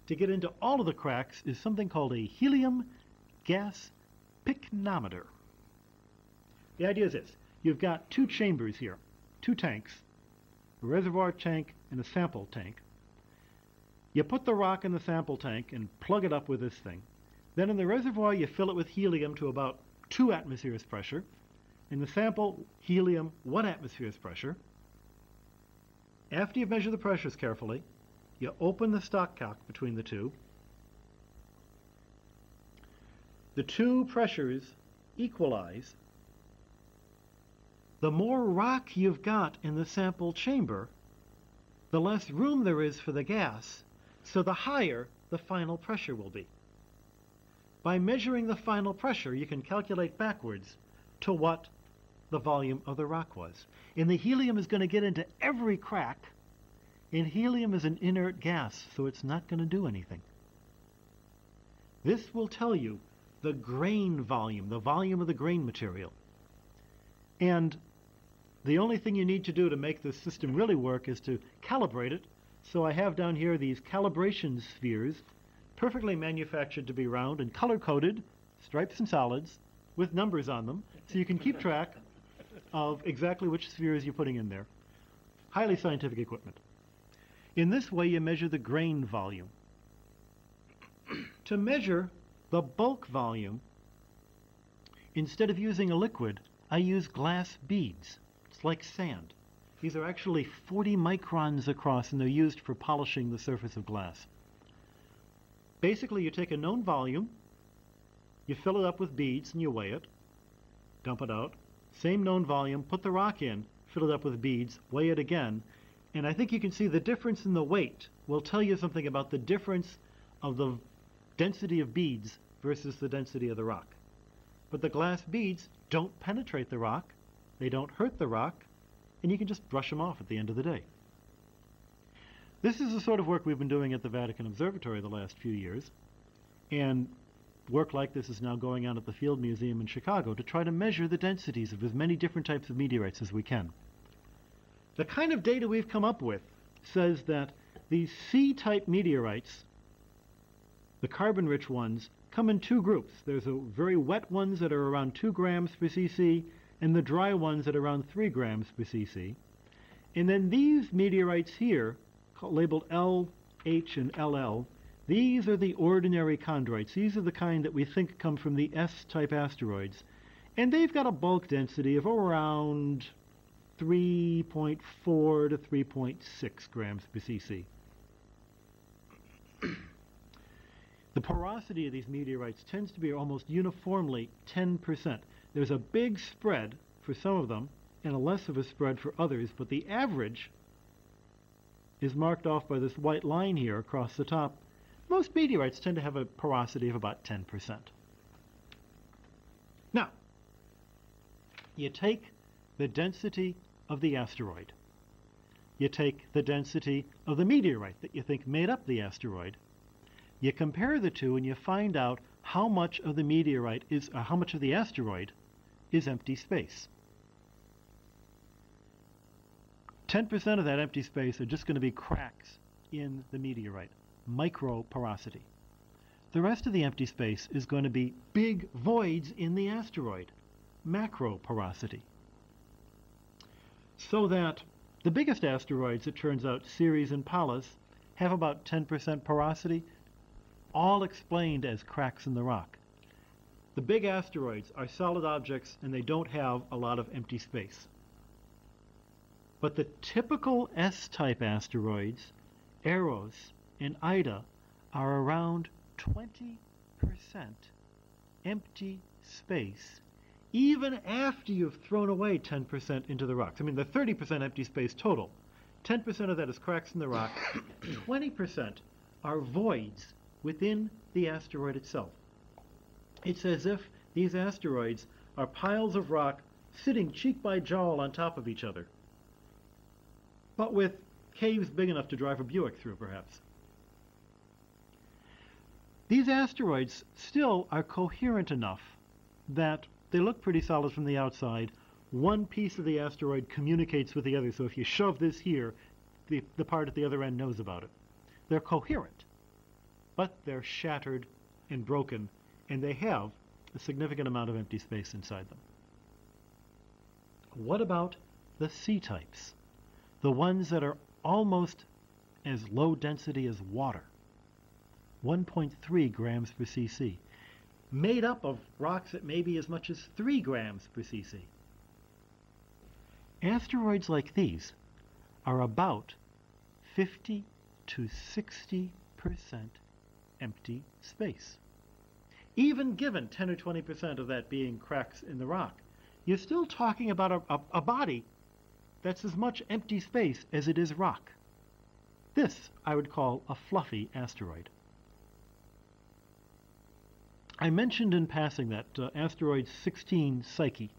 to get into all of the cracks is something called a helium gas pycnometer. The idea is this. You've got two chambers here, two tanks, a reservoir tank and a sample tank. You put the rock in the sample tank and plug it up with this thing. Then in the reservoir you fill it with helium to about 2 atmospheres pressure. In the sample, helium 1 atmospheres pressure. After you've measured the pressures carefully, you open the stopcock between the two. The two pressures equalize. The more rock you've got in the sample chamber, the less room there is for the gas, so the higher the final pressure will be. By measuring the final pressure, you can calculate backwards to what the volume of the rock was. And the helium is going to get into every crack, and helium is an inert gas, so it's not going to do anything. This will tell you the grain volume, the volume of the grain material. And the only thing you need to do to make this system really work is to calibrate it. So I have down here these calibration spheres, perfectly manufactured to be round and color-coded, stripes and solids, with numbers on them, so you can keep track of exactly which spheres you're putting in there. Highly scientific equipment. In this way, you measure the grain volume. To measure the bulk volume, instead of using a liquid, I use glass beads. It's like sand. These are actually 40 microns across, and they're used for polishing the surface of glass. Basically, you take a known volume, you fill it up with beads, and you weigh it, dump it out. Same known volume, put the rock in, fill it up with beads, weigh it again, and I think you can see the difference in the weight will tell you something about the difference of the density of beads versus the density of the rock. But the glass beads don't penetrate the rock, they don't hurt the rock, and you can just brush them off at the end of the day. This is the sort of work we've been doing at the Vatican Observatory the last few years, and work like this is now going on at the Field Museum in Chicago to try to measure the densities of as many different types of meteorites as we can. The kind of data we've come up with says that these C-type meteorites, the carbon-rich ones, come in two groups. There's the very wet ones that are around 2 grams per cc, and the dry ones at around 3 grams per cc. And then these meteorites here, labeled L, H, and LL, these are the ordinary chondrites. These are the kind that we think come from the S-type asteroids. And they've got a bulk density of around 3.4 to 3.6 grams per cc. The porosity of these meteorites tends to be almost uniformly 10%. There's a big spread for some of them and a less of a spread for others, but the average is marked off by this white line here across the top. Most meteorites tend to have a porosity of about 10%. Now, you take the density of the asteroid. You take the density of the meteorite that you think made up the asteroid. You compare the two and you find out how much of the meteorite is, how much of the asteroid is empty space. 10% of that empty space are just going to be cracks in the meteorite, microporosity. The rest of the empty space is going to be big voids in the asteroid, macroporosity. So that the biggest asteroids, it turns out, Ceres and Pallas, have about 10% porosity, all explained as cracks in the rock. The big asteroids are solid objects and they don't have a lot of empty space. But the typical S-type asteroids, Eros and Ida, are around 20% empty space, even after you've thrown away 10% into the rocks. I mean, the 30% empty space total. 10% of that is cracks in the rock. 20% are voids within the asteroid itself. It's as if these asteroids are piles of rock sitting cheek by jowl on top of each other, but with caves big enough to drive a Buick through, perhaps. These asteroids still are coherent enough that they look pretty solid from the outside. One piece of the asteroid communicates with the other, so if you shove this here, the part at the other end knows about it. They're coherent, but they're shattered and broken, and they have a significant amount of empty space inside them. What about the C-types? The ones that are almost as low density as water, 1.3 grams per cc, made up of rocks that may be as much as 3 grams per cc. Asteroids like these are about 50 to 60% empty space. Even given 10 or 20% of that being cracks in the rock, you're still talking about a body that's as much empty space as it is rock. This I would call a fluffy asteroid. I mentioned in passing that asteroid 16 Psyche.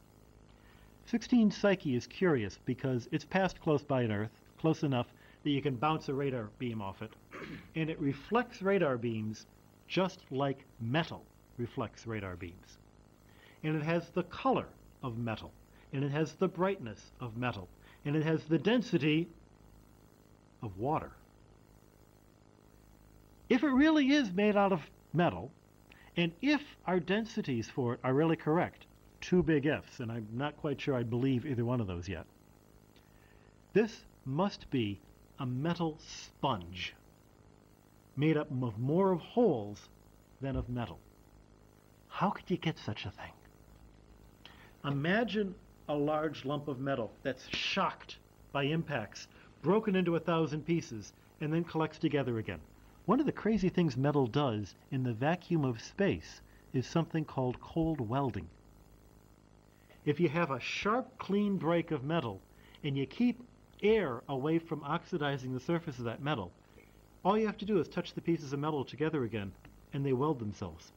16 Psyche is curious because it's passed close by an Earth, close enough that you can bounce a radar beam off it. And it reflects radar beams just like metal reflects radar beams. And it has the color of metal. And it has the brightness of metal. And it has the density of water. If it really is made out of metal, and if our densities for it are really correct, two big Fs, and I'm not quite sure I believe either one of those yet, this must be a metal sponge made up of more of holes than of metal. How could you get such a thing? Imagine a large lump of metal that's shocked by impacts, broken into 1,000 pieces, and then collects together again. One of the crazy things metal does in the vacuum of space is something called cold welding. If you have a sharp, clean break of metal and you keep air away from oxidizing the surface of that metal, all you have to do is touch the pieces of metal together again and they weld themselves.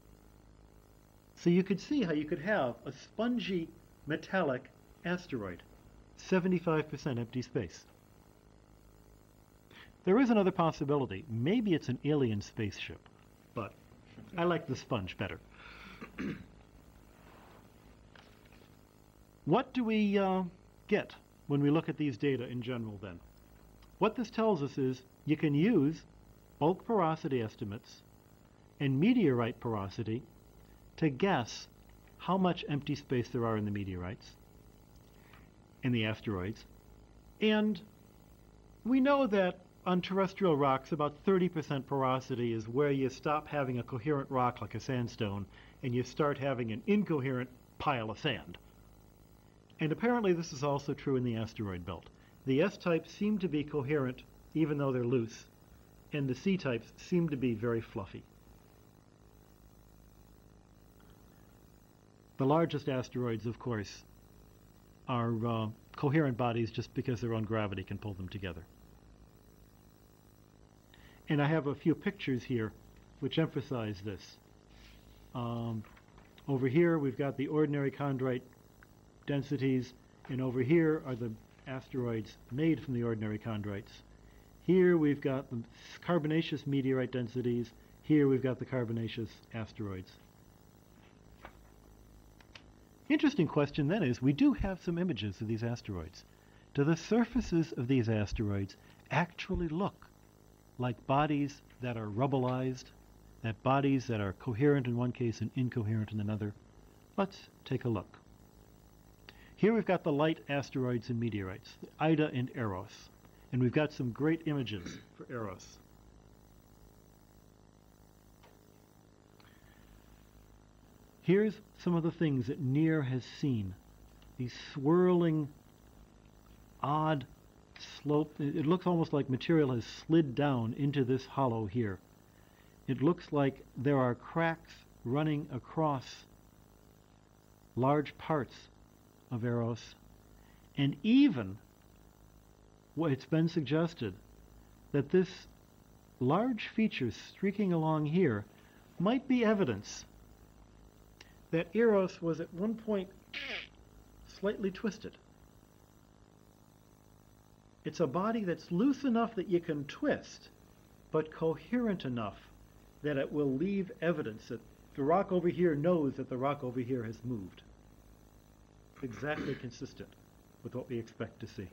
So you could see how you could have a spongy metallic asteroid, 75% empty space. There is another possibility. Maybe it's an alien spaceship, but I like the sponge better. What do we get when we look at these data in general then? What this tells us is you can use bulk porosity estimates and meteorite porosity to guess how much empty space there are in the meteorites and the asteroids. And we know that on terrestrial rocks, about 30% porosity is where you stop having a coherent rock like a sandstone and you start having an incoherent pile of sand. And apparently this is also true in the asteroid belt. The S-types seem to be coherent even though they're loose, and the C-types seem to be very fluffy. The largest asteroids, of course, are coherent bodies just because their own gravity can pull them together. And I have a few pictures here which emphasize this. Over here we've got the ordinary chondrite densities, and over here are the asteroids made from the ordinary chondrites. Here we've got the carbonaceous meteorite densities. Here we've got the carbonaceous asteroids. Interesting question then is, we do have some images of these asteroids. Do the surfaces of these asteroids actually look like bodies that are rubbleized, that bodies that are coherent in one case and incoherent in another? Let's take a look. Here we've got the light asteroids and meteorites, Ida and Eros, and we've got some great images for Eros. Here's some of the things that NEAR has seen. These swirling, odd slope. It looks almost like material has slid down into this hollow here. It looks like there are cracks running across large parts of Eros, and even it's been suggested that this large feature streaking along here might be evidence that Eros was at one point slightly twisted. It's a body that's loose enough that you can twist, but coherent enough that it will leave evidence that the rock over here knows that the rock over here has moved. Exactly consistent with what we expect to see.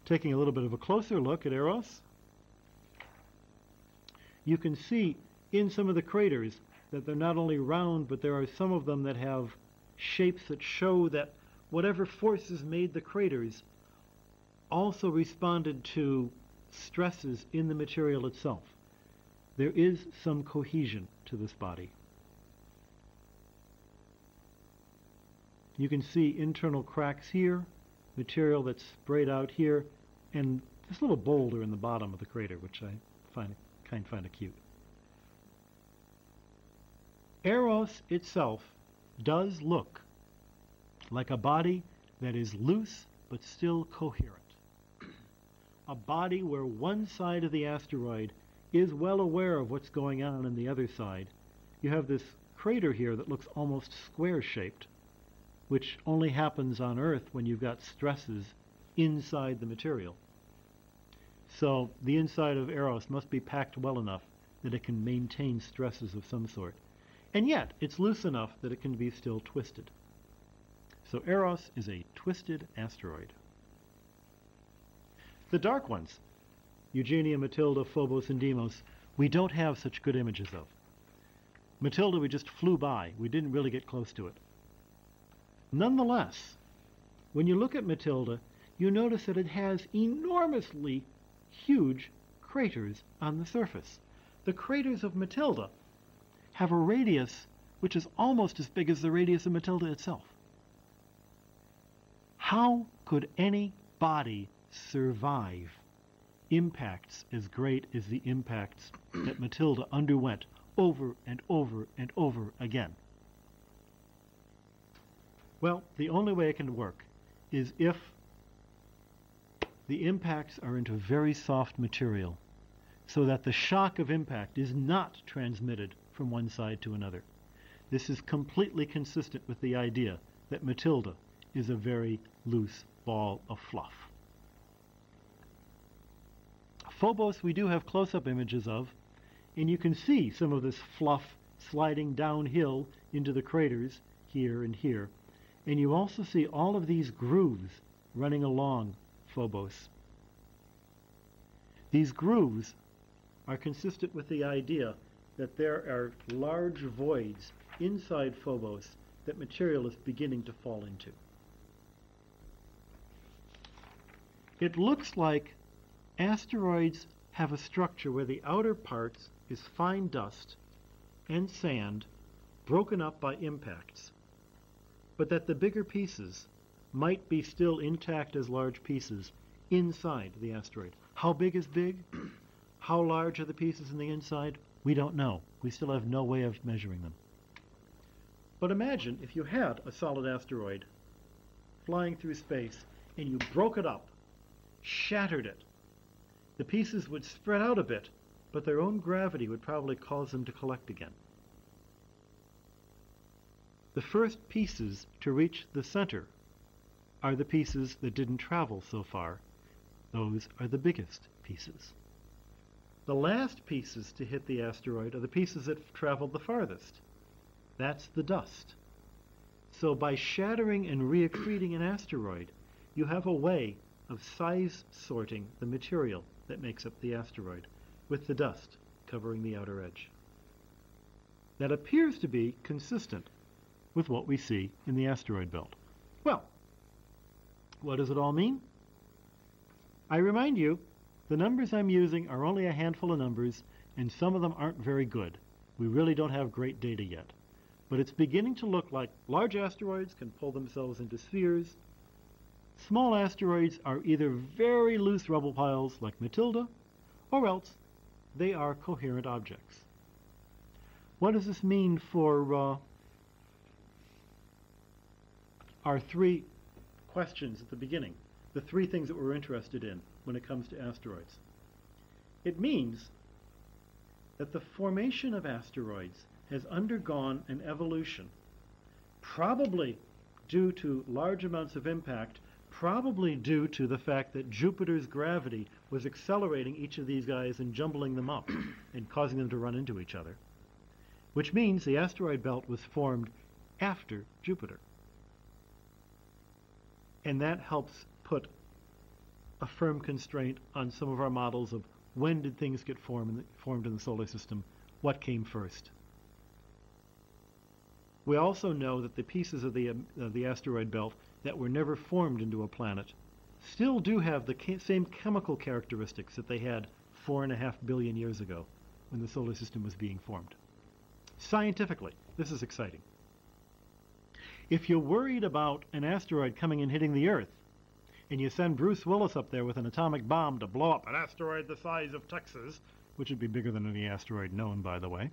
Taking a little bit of a closer look at Eros, you can see in some of the craters that they're not only round, but there are some of them that have shapes that show that whatever forces made the craters also responded to stresses in the material itself. There is some cohesion to this body. You can see internal cracks here, material that's sprayed out here, and this little boulder in the bottom of the crater, which I find cute. Eros itself does look like a body that is loose but still coherent. A body where one side of the asteroid is well aware of what's going on the other side. You have this crater here that looks almost square-shaped, which only happens on Earth when you've got stresses inside the material. So the inside of Eros must be packed well enough that it can maintain stresses of some sort. And yet, it's loose enough that it can be still twisted. So Eros is a twisted asteroid. The dark ones, Eugenia, Matilda, Phobos, and Deimos, we don't have such good images of. Matilda we just flew by. We didn't really get close to it. Nonetheless, when you look at Matilda, you notice that it has enormously huge craters on the surface. The craters of Matilda have a radius which is almost as big as the radius of Matilda itself. How could any body survive impacts as great as the impacts that Matilda underwent over and over and over again? Well, the only way it can work is if the impacts are into very soft material, so that the shock of impact is not transmitted from one side to another. This is completely consistent with the idea that Matilda is a very loose ball of fluff. Phobos we do have close-up images of, and you can see some of this fluff sliding downhill into the craters here and here. And you also see all of these grooves running along Phobos. These grooves are consistent with the idea that there are large voids inside Phobos that material is beginning to fall into. It looks like asteroids have a structure where the outer parts is fine dust and sand broken up by impacts, but that the bigger pieces might be still intact as large pieces inside the asteroid. How big is big? How large are the pieces in the inside? We don't know. We still have no way of measuring them. But imagine if you had a solid asteroid flying through space and you broke it up, shattered it. The pieces would spread out a bit, but their own gravity would probably cause them to collect again. The first pieces to reach the center are the pieces that didn't travel so far. Those are the biggest pieces. The last pieces to hit the asteroid are the pieces that traveled the farthest. That's the dust. So by shattering and reaccreting an asteroid, you have a way of size sorting the material that makes up the asteroid with the dust covering the outer edge. That appears to be consistent with what we see in the asteroid belt. Well, what does it all mean? I remind you, the numbers I'm using are only a handful of numbers, and some of them aren't very good. We really don't have great data yet. But it's beginning to look like large asteroids can pull themselves into spheres. Small asteroids are either very loose rubble piles like Matilda, or else they are coherent objects. What does this mean for our three questions at the beginning? The three things that we're interested in when it comes to asteroids. It means that the formation of asteroids has undergone an evolution, probably due to large amounts of impact, probably due to the fact that Jupiter's gravity was accelerating each of these guys and jumbling them up and causing them to run into each other, which means the asteroid belt was formed after Jupiter. And that helps put a firm constraint on some of our models of when did things get formed in the solar system, what came first. We also know that the pieces of the asteroid belt that were never formed into a planet still do have the same chemical characteristics that they had 4.5 billion years ago when the solar system was being formed. Scientifically, this is exciting. If you're worried about an asteroid coming and hitting the Earth, and you send Bruce Willis up there with an atomic bomb to blow up an asteroid the size of Texas, which would be bigger than any asteroid known, by the way,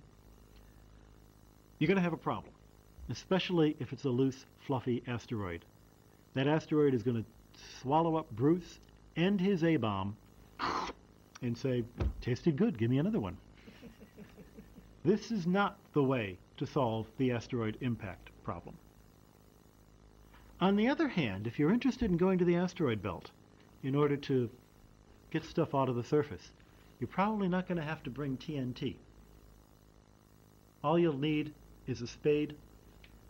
you're going to have a problem, especially if it's a loose, fluffy asteroid. That asteroid is going to swallow up Bruce and his A-bomb and say, tasted good, give me another one. This is not the way to solve the asteroid impact problem. On the other hand, if you're interested in going to the asteroid belt in order to get stuff out of the surface, you're probably not going to have to bring TNT. All you'll need is a spade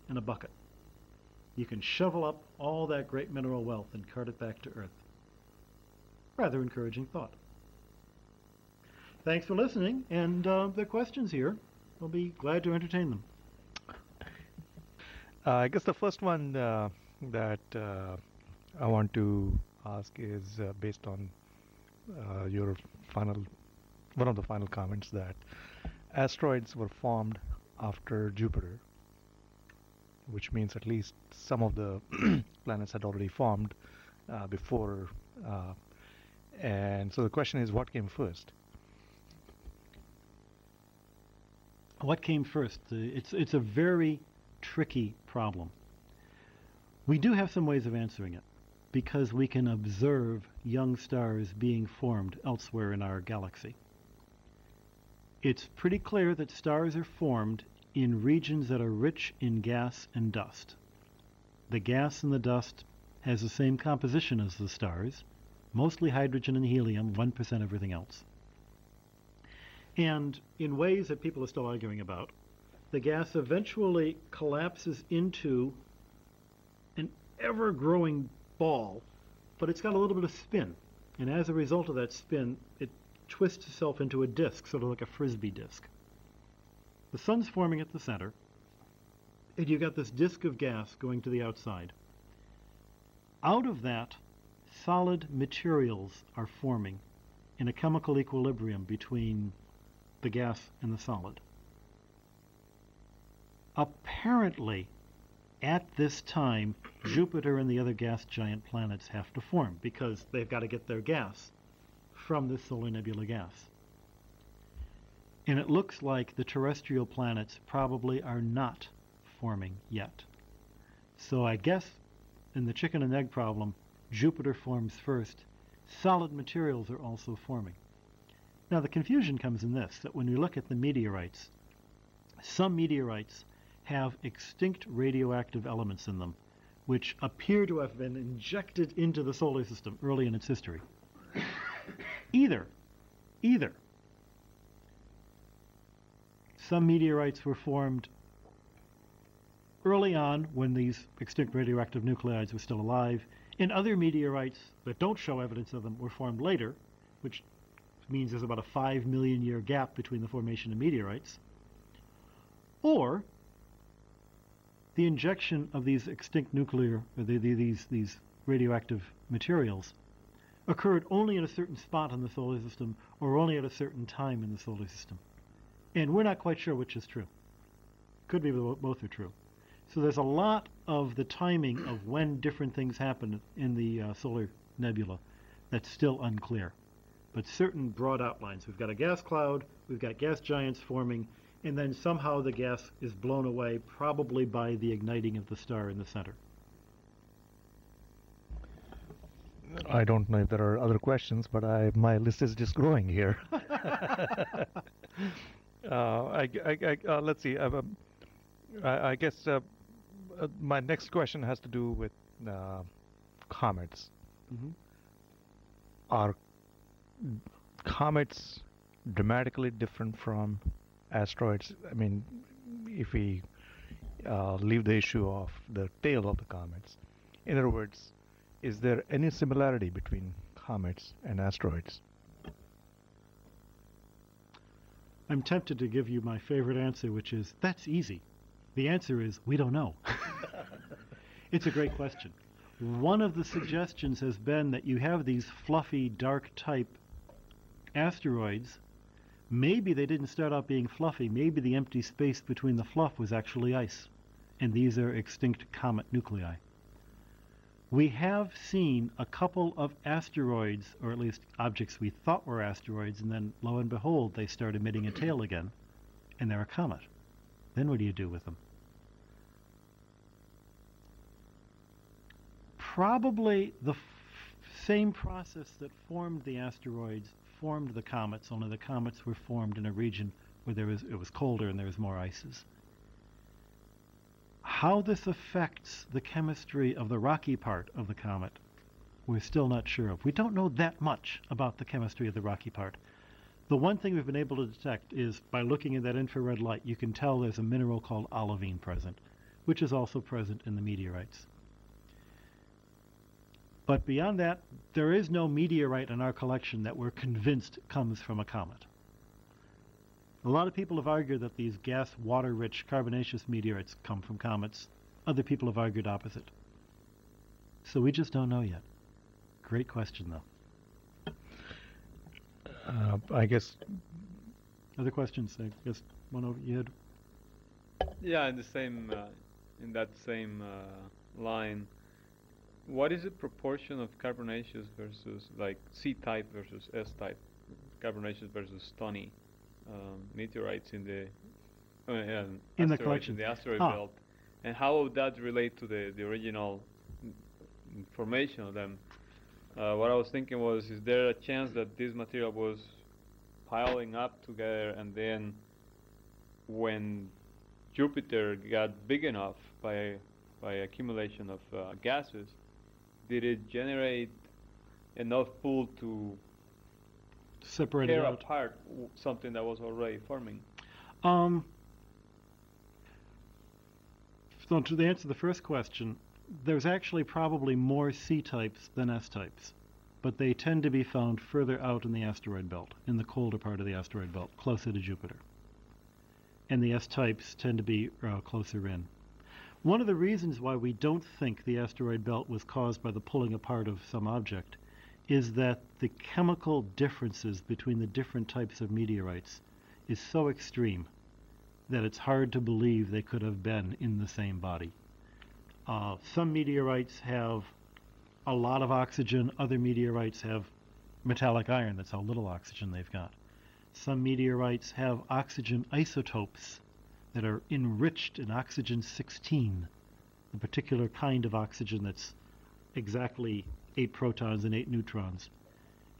and a bucket. You can shovel up all that great mineral wealth and cart it back to Earth. Rather encouraging thought. Thanks for listening, and the questions here, I'll be glad to entertain them. I guess the first one that I want to ask is based on your one of the final comments that asteroids were formed after Jupiter, which means at least some of the planets had already formed before. And so the question is, what came first? What came first? It's a very tricky problem. We do have some ways of answering it because we can observe young stars being formed elsewhere in our galaxy. It's pretty clear that stars are formed in regions that are rich in gas and dust. The gas and the dust has the same composition as the stars, mostly hydrogen and helium, 1% everything else. And in ways that people are still arguing about, the gas eventually collapses into an ever-growing ball, but it's got a little bit of spin. And as a result of that spin, it twists itself into a disk, sort of like a frisbee disk. The sun's forming at the center, and you've got this disk of gas going to the outside. Out of that, solid materials are forming in a chemical equilibrium between the gas and the solid. Apparently, at this time, Jupiter and the other gas giant planets have to form because they've got to get their gas from this solar nebula gas. And it looks like the terrestrial planets probably are not forming yet. So I guess in the chicken and egg problem, Jupiter forms first. Solid materials are also forming. Now the confusion comes in this, that when we look at the meteorites, some meteorites have extinct radioactive elements in them, which appear to have been injected into the solar system early in its history. Either. Some meteorites were formed early on when these extinct radioactive nuclides were still alive, and other meteorites that don't show evidence of them were formed later, which means there's about a 5 million year gap between the formation of meteorites. Or the injection of these extinct nuclear, these radioactive materials occurred only in a certain spot in the solar system or only at a certain time in the solar system. And we're not quite sure which is true. Could be both are true. So there's a lot of the timing of when different things happen in the solar nebula that's still unclear. But certain broad outlines. We've got a gas cloud, we've got gas giants forming, and then somehow the gas is blown away, probably by the igniting of the star in the center. I don't know if there are other questions, but my list is just growing here. Let's see. I guess my next question has to do with comets. Mm-hmm. Are comets dramatically different from asteroids? I mean, if we leave the issue of the tail of the comets. In other words, is there any similarity between comets and asteroids? I'm tempted to give you my favorite answer, which is, that's easy. The answer is, we don't know. It's a great question. One of the suggestions has been that you have these fluffy, dark type asteroids. Maybe they didn't start out being fluffy. Maybe the empty space between the fluff was actually ice. And these are extinct comet nuclei. We have seen a couple of asteroids, or at least objects we thought were asteroids, and then lo and behold, they start emitting a tail again, and they're a comet. Then what do you do with them? Probably the same process that formed the asteroids formed the comets, only the comets were formed in a region where it was colder and there was more ices. How this affects the chemistry of the rocky part of the comet, we're still not sure of. We don't know that much about the chemistry of the rocky part. The one thing we've been able to detect is by looking at that infrared light, you can tell there's a mineral called olivine present, which is also present in the meteorites. But beyond that, there is no meteorite in our collection that we're convinced comes from a comet. A lot of people have argued that these gas, water-rich, carbonaceous meteorites come from comets. Other people have argued opposite. So we just don't know yet. Great question, though. I guess. Other questions? I guess one over your head. Yeah, in that same line, what is the proportion of carbonaceous versus like C-type versus S-type, carbonaceous versus stony meteorites in the collection, in the asteroid belt, and how would that relate to the original formation of them? What I was thinking was, is there a chance that this material was piling up together, and then when Jupiter got big enough by accumulation of gases, did it generate enough pull to separate it out, apart something that was already forming? So to answer the first question, there's actually probably more C-types than S-types, but they tend to be found further out in the asteroid belt, in the colder part of the asteroid belt, closer to Jupiter. And the S-types tend to be closer in. One of the reasons why we don't think the asteroid belt was caused by the pulling apart of some object is that the chemical differences between the different types of meteorites is so extreme that it's hard to believe they could have been in the same body. Some meteorites have a lot of oxygen, other meteorites have metallic iron, that's how little oxygen they've got. Some meteorites have oxygen isotopes that are enriched in oxygen-16, a particular kind of oxygen that's exactly 8 protons and 8 neutrons.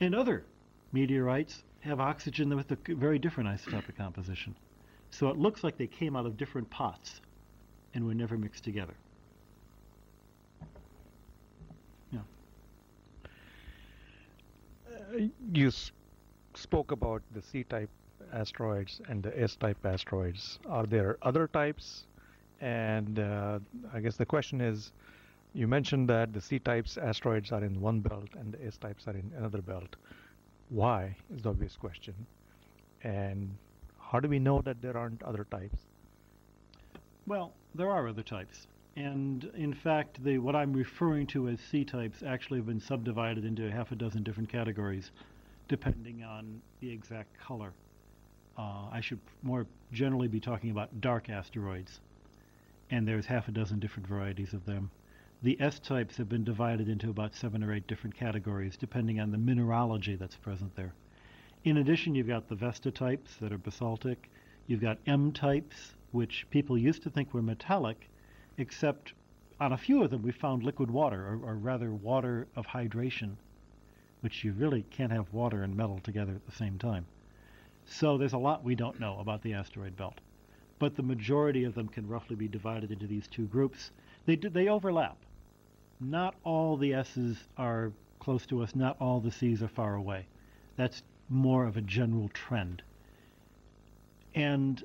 And other meteorites have oxygen with a very different isotopic composition. So it looks like they came out of different pots and were never mixed together. Yeah. You spoke about the C-type asteroids and the S-type asteroids. Are there other types? And I guess the question is, you mentioned that the C-types asteroids are in one belt and the S-types are in another belt. Why is the obvious question. And how do we know that there aren't other types? Well, there are other types. And in fact, what I'm referring to as C-types actually have been subdivided into half a dozen different categories, depending on the exact color. I should more generally be talking about dark asteroids, and there's half a dozen different varieties of them. The S-types have been divided into about 7 or 8 different categories, depending on the mineralogy that's present there. In addition, you've got the Vesta types that are basaltic. You've got M-types, which people used to think were metallic, except on a few of them we found liquid water, or rather water of hydration, which you really can't have water and metal together at the same time. So there's a lot we don't know about the asteroid belt. But the majority of them can roughly be divided into these 2 groups. They overlap. Not all the S's are close to us, not all the C's are far away. That's more of a general trend. And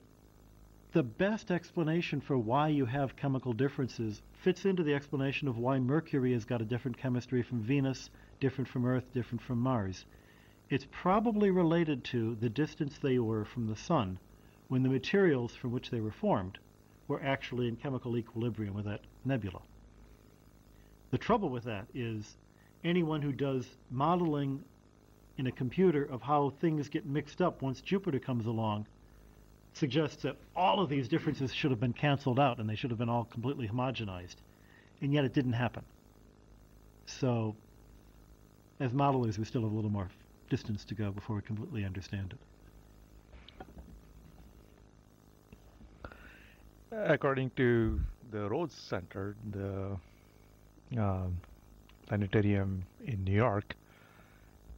the best explanation for why you have chemical differences fits into the explanation of why Mercury has got a different chemistry from Venus, different from Earth, different from Mars. It's probably related to the distance they were from the Sun when the materials from which they were formed were actually in chemical equilibrium with that nebula. The trouble with that is anyone who does modeling in a computer of how things get mixed up once Jupiter comes along suggests that all of these differences should have been canceled out and they should have been all completely homogenized. And yet it didn't happen. So as modelers, we still have a little more distance to go before we completely understand it. According to the Rhodes Center, the planetarium in New York,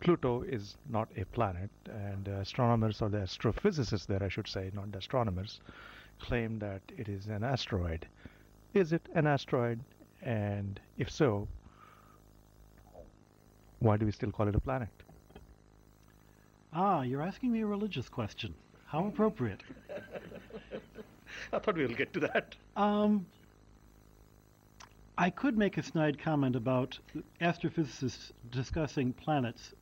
Pluto is not a planet, and astronomers, or the astrophysicists there, I should say, not the astronomers, claim that it is an asteroid. Is it an asteroid? And if so, why do we still call it a planet? Ah, you're asking me a religious question. How appropriate. I thought we'll get to that. I could make a snide comment about astrophysicists discussing planets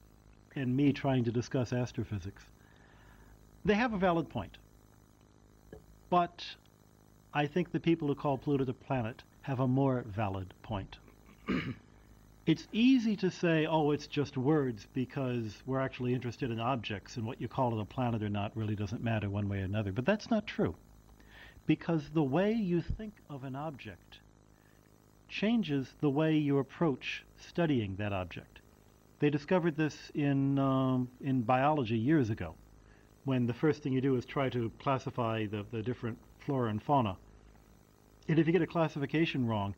and me trying to discuss astrophysics. They have a valid point. But I think the people who call Pluto a planet have a more valid point. It's easy to say, oh, it's just words because we're actually interested in objects, and what you call it a planet or not really doesn't matter one way or another. But that's not true, because the way you think of an object changes the way you approach studying that object. They discovered this in biology years ago, when the first thing you do is try to classify the different flora and fauna. And if you get a classification wrong,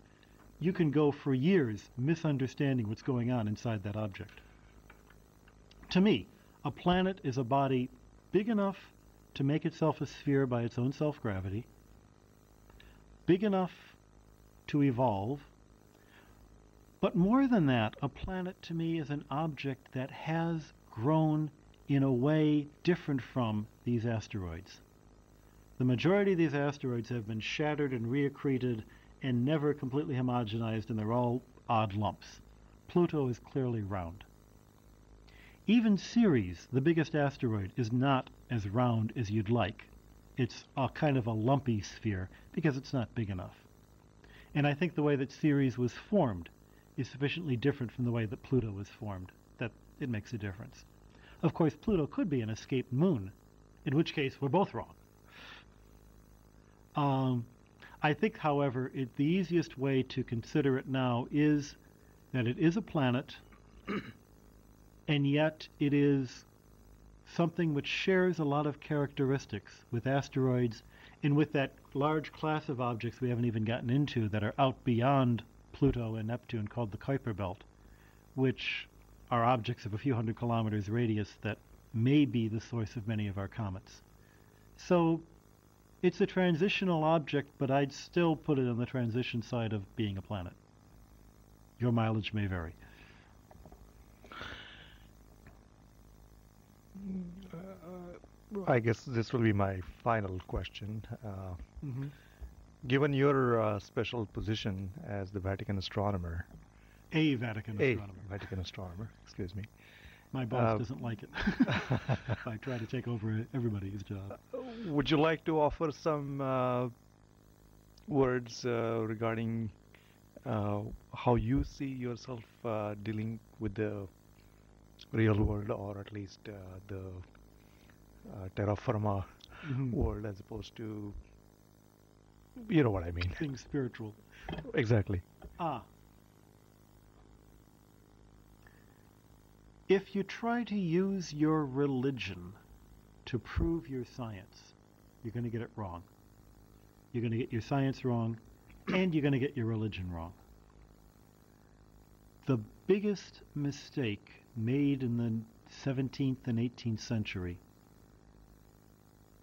you can go for years misunderstanding what's going on inside that object. To me, a planet is a body big enough to make itself a sphere by its own self-gravity, big enough to evolve, but more than that, a planet to me is an object that has grown in a way different from these asteroids. The majority of these asteroids have been shattered and reaccreted and never completely homogenized, and they're all odd lumps. Pluto is clearly round. Even Ceres, the biggest asteroid, is not as round as you'd like. It's a kind of a lumpy sphere because it's not big enough. And I think the way that Ceres was formed is sufficiently different from the way that Pluto was formed that it makes a difference. Of course, Pluto could be an escaped moon, in which case we're both wrong. I think, however, the easiest way to consider it now is that it is a planet, and yet it is something which shares a lot of characteristics with asteroids and with that large class of objects we haven't even gotten into that are out beyond Pluto and Neptune called the Kuiper belt, which are objects of a few hundred kilometers radius that may be the source of many of our comets. So it's a transitional object, but I'd still put it on the transition side of being a planet. Your mileage may vary. I guess this will be my final question. Given your special position as the Vatican astronomer, Vatican astronomer. Vatican astronomer, excuse me. My boss doesn't like it. I try to take over everybody's job. Would you like to offer some words regarding how you see yourself dealing with the real world, or at least the terra firma world, as opposed to, you know what I mean? Being spiritual. Exactly. If you try to use your religion to prove your science, you're going to get it wrong. You're going to get your science wrong, and you're going to get your religion wrong. The biggest mistake made in the 17th and 18th century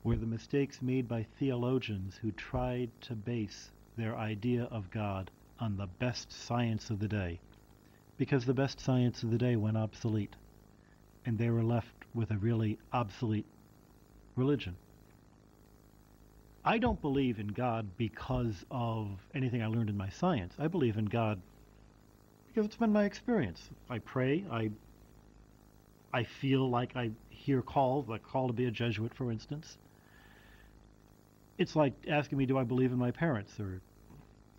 were the mistakes made by theologians who tried to base their idea of God on the best science of the day, because the best science of the day went obsolete, and they were left with a really obsolete religion. I don't believe in God because of anything I learned in my science. I believe in God because it's been my experience. I pray, I feel like I hear calls, like call to be a Jesuit, for instance. It's like asking me, do I believe in my parents, or,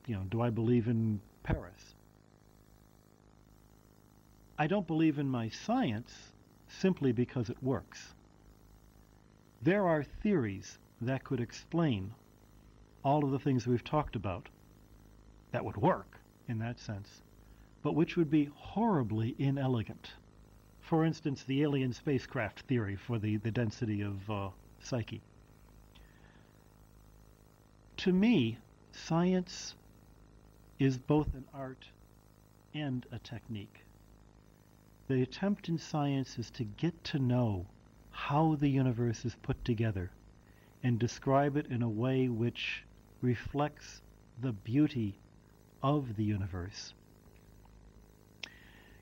do I believe in Paris? I don't believe in my science simply because it works. There are theories that could explain all of the things we've talked about that would work in that sense, but which would be horribly inelegant. For instance, the alien spacecraft theory for the density of Psyche. To me, science is both an art and a technique. The attempt in science is to get to know how the universe is put together and describe it in a way which reflects the beauty of the universe.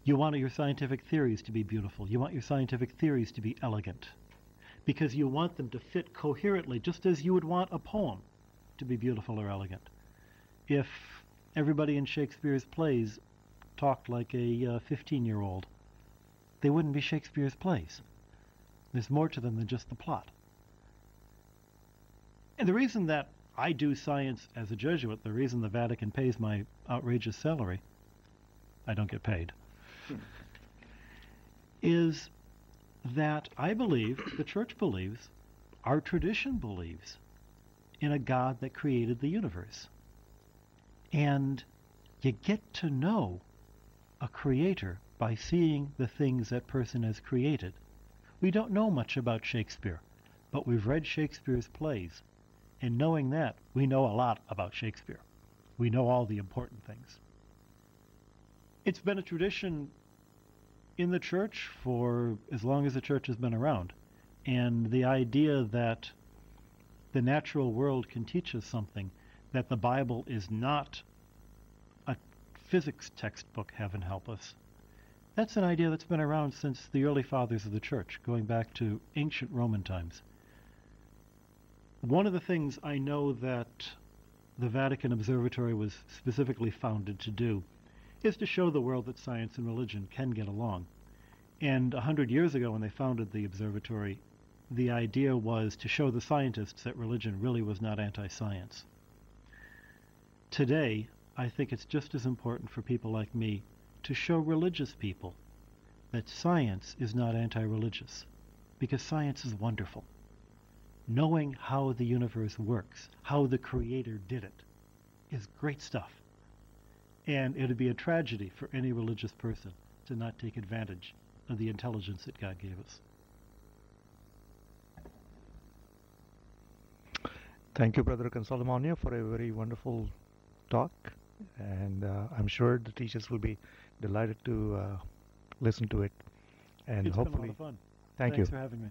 You want your scientific theories to be beautiful. You want your scientific theories to be elegant, because you want them to fit coherently, just as you would want a poem to be beautiful or elegant. If everybody in Shakespeare's plays talked like a 15-year-old, they wouldn't be Shakespeare's plays. There's more to them than just the plot. And the reason that I do science as a Jesuit, the reason the Vatican pays my outrageous salary, I don't get paid, is that I believe, the Church believes, our tradition believes, in a God that created the universe. And you get to know a creator by seeing the things that person has created. We don't know much about Shakespeare, but we've read Shakespeare's plays, and knowing that, we know a lot about Shakespeare. We know all the important things. It's been a tradition in the church for as long as the church has been around, and the idea that the natural world can teach us something, that the Bible is not a physics textbook, heaven help us, that's an idea that's been around since the early fathers of the church, going back to ancient Roman times. One of the things I know that the Vatican Observatory was specifically founded to do is to show the world that science and religion can get along. And 100 years ago when they founded the observatory, the idea was to show the scientists that religion really was not anti-science. Today, I think it's just as important for people like me to show religious people that science is not anti-religious, because science is wonderful. Knowing how the universe works, how the Creator did it, is great stuff. And it would be a tragedy for any religious person to not take advantage of the intelligence that God gave us. Thank you, Brother Consolmagno, for a very wonderful talk. And I'm sure the teachers will be delighted to listen to it. And It's hopefully, been a lot of fun. Thanks Thanks for having me.